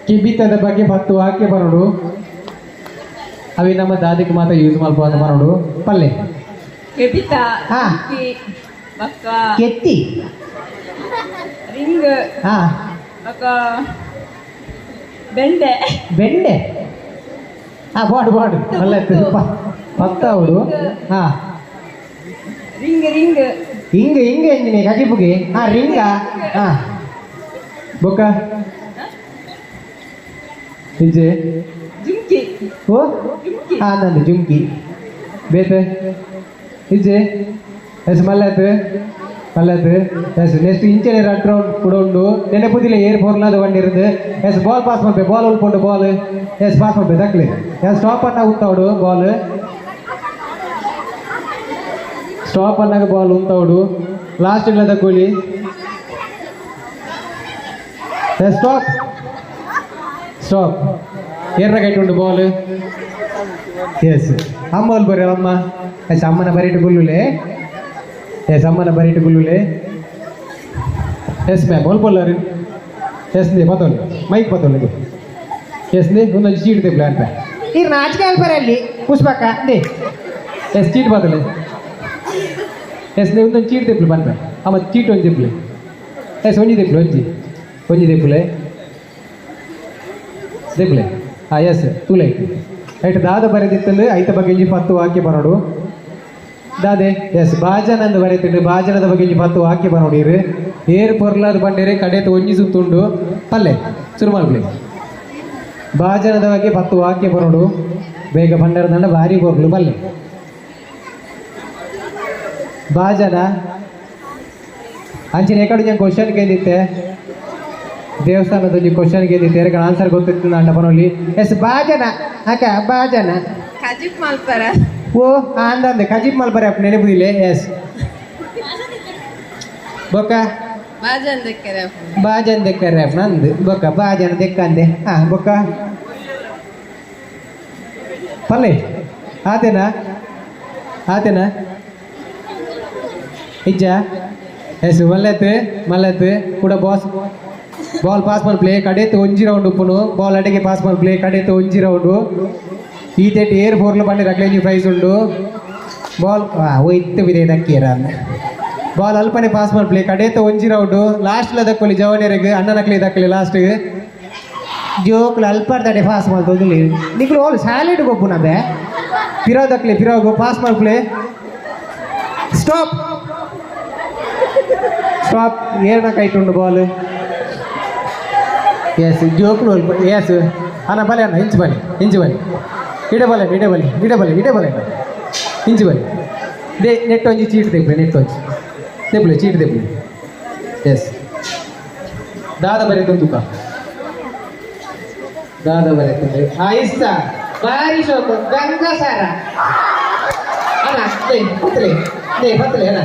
ಕೆಬಿತದ ಬಗ್ಗೆ 10 ವಾಕ್ಯ ಪರೋಡು ಅవి ನಮ್ಮ ದಾದಿಗೆ ಮಾತ್ರ ಯೂಸ್ ಮಾಡ್ಬೋದು ಪರೋಡು ಪಲ್ಲೆ ಕೆತ್ತಿ ರಿಂಗ್ ಬೆಂಡೆ ಬಾಡು ಅಲ್ಲ 10 ಅವಡು ರಿಂಗ್ ರಿಂಗ್ ಹಿಂಗೆ ಹಿಂಗೆ ಎಂಜಿನಿ ಕಜಿಪುಗೆ ಹಾ ರಿಂಗ ಹಾ ಬೊಕ್ಕ ಇಂಜೆ ಜುಮ್ಕಿ ಓ ಹಾ ನಂದು ಜುಮ್ಕಿ ಬೇತೆ ಇಂಜೆ ಎಸ್ ಮಲ್ಲತ್ ಎಸ್ ನೆಕ್ಸ್ಟ್ ಇಂಚನೆ ರಟ್ ರೌಂಡ್ ಕೂಡ ಉಂಡು ನೆನಪುದಿಲ್ಲ ಏರ್ ಫೋರ್ಲಾದ ಬಂದಿருந்து ಎಸ್ ಬಾಲ್ ಪಾಸ್ ಮಾಡ್ಬೇಕು ಬಾಲ್ ಉಳ್ಕೊಂಡು ಬಾಲ್ ಎಸ್ ಪಾಸ್ ಮಾಡ್ಬೇಕು ದಕ್ಲಿ ಎಸ್ ಸ್ಟಾಪ್ ಅನ್ನ ಉಂತಾವಡು ಬಾಲ್ ಸ್ಟಾಪ್ ಅನ್ನಾಗ ಬಾಲ್ ಉಂತಾವಡು ಲಾಸ್ಟ್ ಇಲ್ಲ ತಗೊಳ್ಳಿ ಎಸ್ ಸ್ಟಾಪ್ ಸ್ಟಾಪ್ ಏರ್ನ ಕೈಟುಂಡು ಬಾಲ್ ಎಸ್ ಅಮ್ಮ ಅಲ್ಲಿ ಬರ್ರಿ ಅಮ್ಮ ಎಸ್ ಅಮ್ಮನ ಬರೀಟು ಗುಲ್ಲುಲೆ ಎಸ್ ಅಮ್ಮನ ಬರೀಟು ಗುಲ್ಲುಲೆ ಎಸ್ ಮ್ಯಾಮ್ ಒಲ್ಪೊಲ್ಲರು ಎಸ್ ನೇ ಪತ್ತೊಳ್ಳಿ ಮೈಕ್ ಪತ್ತೊಳ್ಳಿಗೆ ಎಸ್ ನೇ ಒಂದೊಂದು ಚೀಟ್ ತೆಪ್ಲೆ ಅಂತ ಈಗ ನಾಚಿಕೆ ಅಲ್ಪರಲ್ಲಿ ಪುಷ್ಪಕ್ಕ ನೇ ಎಸ್ ಚೀಟ್ ಪತ್ತೊಳ್ಳಿ ಎಸ್ ನೇ ಒಂದೊಂದು ಚೀಟ್ ತೆಪ್ಲೆ ಬಂದ ಅಮ್ಮ ಚೀಟ್ ಒಂದು ತೆಪ್ಲೆ ಎಸ್ ಒಂಜಿ ತೆಪ್ಲೆ ಒಂಜಿ ತೆಪ್ಲೆ ತೆಪ್ಲೆ ಹಾಂ ಎಸ್ ತುಲೆ ಐಟ್ ದಾದ ಬರೆದಿತ್ತಂದ್ರೆ ಐತ ಬಗ್ಗೆ ಇಂಜಿ 10 ವಾಕ್ಯ ಬರೋಡು ದಾದೆ ಎಸ್ ಭಾಜನಂದು ಬರೆತಿಟ್ಟು ಭಾಜನದ ಬಗ್ಗೆ ಇಂಜಿ 10 ವಾಕ್ಯ ಬರೋಡಿರು ಏರ್ ಪೊರ್ಲಾದ ಬಂಡೇರೆ ಕಡೆತ ಒಂಜಿ ಸುತ್ತುಂಡು ಪಲ್ಲೆ ಶುರು ಮಾಡ್ಲಿ ಭಾಜನದ ಬಗ್ಗೆ 10 ವಾಕ್ಯ ಬರೋಡು ಬೇಗ ಬಂಡಾರ ದಂಡ ಭಾರಿ ಬೋರ್ಲು ಪಲ್ಲೆ ಭಾಜನ ಅಂಚಿನ ಎಕಡೆ ഞാൻ ಕ್ವಶನ್ ಕೇಳಿದ್ದೆ ದೇವಸ್ಥಾನದ ಕ್ವಶನ್ ಕೇಳಿದ್ದೆ ಎರಡು ಆನ್ಸರ್ ಗೊತ್ತಿತ್ತು ಅಂಡ ಬರೋಲಿ ಎಸ್ ಭಾಜನ ಅಕ್ಕ ಭಾಜನ ಕಜಿಪ್ ಮಲ್ಪರ ಓ ಅಂದಂದೆ ಕಜಿಪ್ ಮಲ್ಪರೆ ಅಪ್ಪ ನೆನಪುದಿಲ್ಲ ಎಸ್ ಬೊಕ್ಕ ಬಾಜನ್ ದೆಕ್ಕರೆ ಭಾಜನ್ ದೆಕ್ಕರೆ ಅಪ್ಪ ನಂದು ಬೊಕ್ಕ ಭಾಜನ ದೆಕ್ಕಂದೆ ಹಾ ಬೊಕ್ಕ ಪಲ್ಲೆ ಆತೇನಾ ಇಜ್ಜ ಎಸ್ ಮಲ್ಲತ್ ಕೂಡ ಬಾಲ್ ಪಾಸ್ ಮಾಡಿ ಪ್ಲೇ ಕಡೆತ್ತು ಒಂಜಿ ರೌಂಡ್ ಉಪ್ಪುನು ಬಾಲ್ ಅಡೆಗೆ ಪಾಸ್ ಮಾಡಿ ಪ್ಲೇ ಕಡೆತ್ತು ಒಂಜಿ ರೌಂಡು ಈ ತೇಟಿ ಏರ್ ಫೋರ್ಲು ಬಂಡಿ ರಗ್ಲೇಜಿ ಪ್ರೈಸ್ ಉಂಡು ಬಾಲ್ ಒಯ್ತು ಬಿದೆ ದಕ್ಕಿರ ಬಾಲ್ ಅಲ್ಪನೆ ಪಾಸ್ ಮಾಡಿ ಪ್ಲೇ ಕಡೆತ್ತು ಒಂಜಿ ರೌಂಡು ಲಾಸ್ಟ್ಲ ದಕ್ಕೊಲಿ ಜವನಿಯರಿಗೆ ಅಣ್ಣನಕ್ಲಿ ದಕ್ಕಲಿ ಲಾಸ್ಟ್ಗೆ ಜೋಕ್ಲು ಅಲ್ಪರ್ದಡೆ ಪಾಸ್ ಮಾಡಿ ತೊಂದಿಲ್ಲ ನಿಕ್ಲು ಓಲ್ ಸ್ಯಾಲೆಡ್ ಗೊಬ್ಬು ನಬೆ ಪಿರೋ ದಕ್ಲಿ ಪಿರೋಗು ಪಾಸ್ ಮಾಡಿ ಪ್ಲೇ ಸ್ಟಾಪ್ ಏರ್ನ ಕೈಟುಂಡು ಬಾಲ್ ಎಸ್ ಜೋಕ್ಲು ಎಸ್ ಅನ್ನ ಬಲೆ ಅಣ್ಣ ಇಂಚು ಬಲಿ ಇಡೆ ಬಲೆ ಇಂಚು ಬಲಿ ನೆಟ್ ಒಂಜಿ ಚೀಟ್ ತೆಪ್ಲೆ ಚೀಟ್ ತೆಪ್ಲೆ ಎಸ್ ದಾದ ಬರೆತುಕ ದಾದ ಬರೆತುಂಡೆ ಇಷ್ಟ ಭಾರಿ ಶೋಕು ಗಂಗಸಾರ ಅಣ್ಣ ಪತ್ತಲೆ ಅಣ್ಣ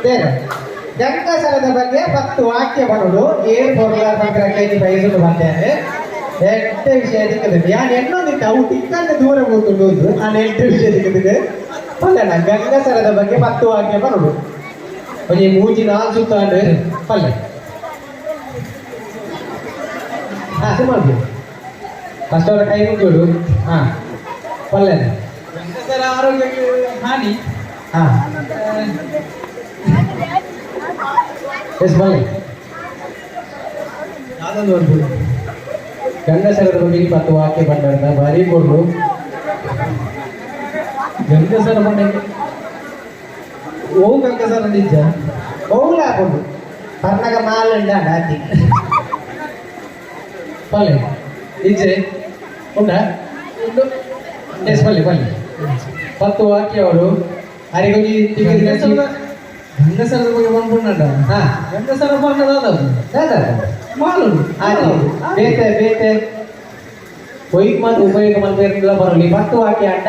ಬೇರೆ ಗಂಗಸರದ ಬಗ್ಗೆ 10 ವಾಕ್ಯ ಬರೋದು ಏರ್ ಪೊರ್ಲಾದ ಕೈಜಿ ಬಯಸುದು ಬರ್ತೇನೆ ಎಂಟ ವಿಷಯ ದಿಕ್ಕದಿದೆ ಯಾರು ಇನ್ನೊಂದಿತ್ತು ಅವು ತಿಕ್ಕಂತ ದೂರ ಕೂತ್ಕೊಂಡು ನಾನು 8 ವಿಷಯ ದಿಕ್ಕದಿದೆ ಪಲ್ಲೆನ ಗಂಗಸರದ ಬಗ್ಗೆ 10 ವಾಕ್ಯ ಬರೋದು ಒಂಜಿ ಮೂಜಿ 4 ಸುತ್ತಾಂಡು ಪಲ್ಲೆ ಹಾಂ ಸುಮಾರು ಫಸ್ಟ್ ಅವರ ಕೈ ಮುಗಿಯೋಡು ಹಾಂ ಪಲ್ಲೆನ ಗಂಡಸರ ಆರೋಗ್ಯಕ್ಕೆ ಹಾನಿ ಹಾಂ ಎಸ್ ಬಲ್ಲೆ ಯಾವ್ದೊಂದು ಬರ್ಬೋದು ಗಂಡಸರದ ಬಗ್ಗೆ 10 ವಾಕ್ಯ ಬಂದ ಭಾರಿ ಕೊಡ್ರು ಗಂಡಸರ ಬಂಡಕ್ಕೆ ಗಂಡಸರ ನಿಜ ಹೋಗ್ಲ ಹಾಕೊಂಡು ಕರ್ನಾಗ ಮಾಲಂಡ ಹಾಕಿ ಪಲ್ಲೆ ನಿಜೆ ಉಂಡ ಎಸ್ ಪಲ್ಲೆ 10 ವಾಕ್ಯ ಅವರು ಅರಿಗೊಂಜಿ ಗಂಡಸರದ ಬಗ್ಗೆ ಬಂದ್ಬಿಟ್ಟ ಹಾಂ ಗಂಡಸರ ಬಂಡದ ಮಾಲುಡು ಬೇತೆ ಒಯ್ಕ್ ಮತ್ತು ಉಪಯೋಗ ಮಂದಿರ ಬರಲಿ 10 ವಾಕ್ಯ ಅಡ್ಡ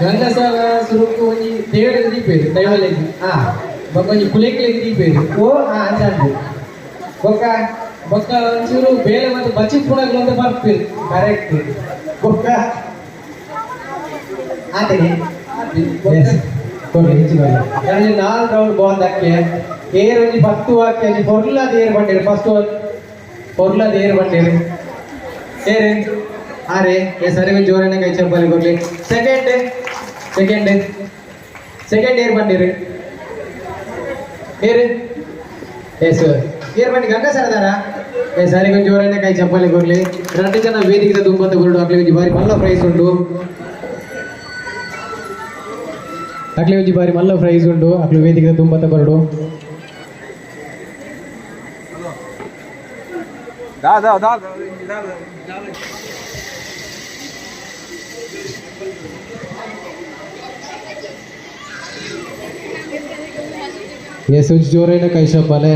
ಗಂಡಸರ ಸುರುಕು ಒಂಜಿ ದೇವರಿಗೆ ದೀಪೇರು ದೈವಲೆಗೆ ಹಾಂ ಒಂಜಿ ಕುಲೆಕ್ಲೆಗೆ ದೀಪೇರು ಓ ಹಾಂ ಅಂಚಂದು ಬೊಕ್ಕ ಒಂಚೂರು ಬೇಳೆ ಮತ್ತು ಬಚ್ಚಿ ಪುಣಗಳು ಅಂತ ಬರ್ತೀರಿ ಕರೆಕ್ಟ್ ಬೊಕ್ಕ ಆತೇನೆ ಕೊಡ್ಲಿ ಹೆಚ್ಚು ನನಗೆ 4 ರೌಂಡ್ ಬಾಲ್ ದಕ್ಕೆ ಏರ್ ಒಂಜಿ 10 ವಾಕ್ಯ ಪೊರ್ಲಾದ ಏರ್ ಬಂಡೇರು ಫಸ್ಟ್ ಪೊರ್ಲಾದ ಏರ್ ಬಂಡೇರು ಏರ್ ಆರೆ ಎಸ್ ಅರಿವಿನ ಜೋರನ್ನ ಕೈ ಚಪ್ಪಲಿ ಕೊಡ್ಲಿ ಸೆಕೆಂಡ್ ಏರ್ ಬಂಡೇರು ಏರ್ ಎಸ್ ಏರ್ ಬಂಡಿ ಗಂಗಸರದಾರ ಎಸ್ ಅರಿವಿನ ಜೋರನ್ನ ಕೈ ಚಪ್ಪಲಿ ಕೊಡ್ಲಿ 2 ಜನ ವೇದಿಕೆ ತುಂಬಂತ ಗುರುಡು ಹಾಕ್ಲಿ ಬಾರಿ ಮಲ್ಲ ಪ್ರೈಸ್ ಉಂಟು ಅಕ್ಲೆ ಒಂಜಿ ಬಾರಿ ಮಲ್ಲ ಪ್ರೈಸ್ ಉಂಡು ಅಕ್ಲು ವೇದಿಕೆ ತುಂಬ ಬರಡು. ये सोच जो रहे ना कैसा पाले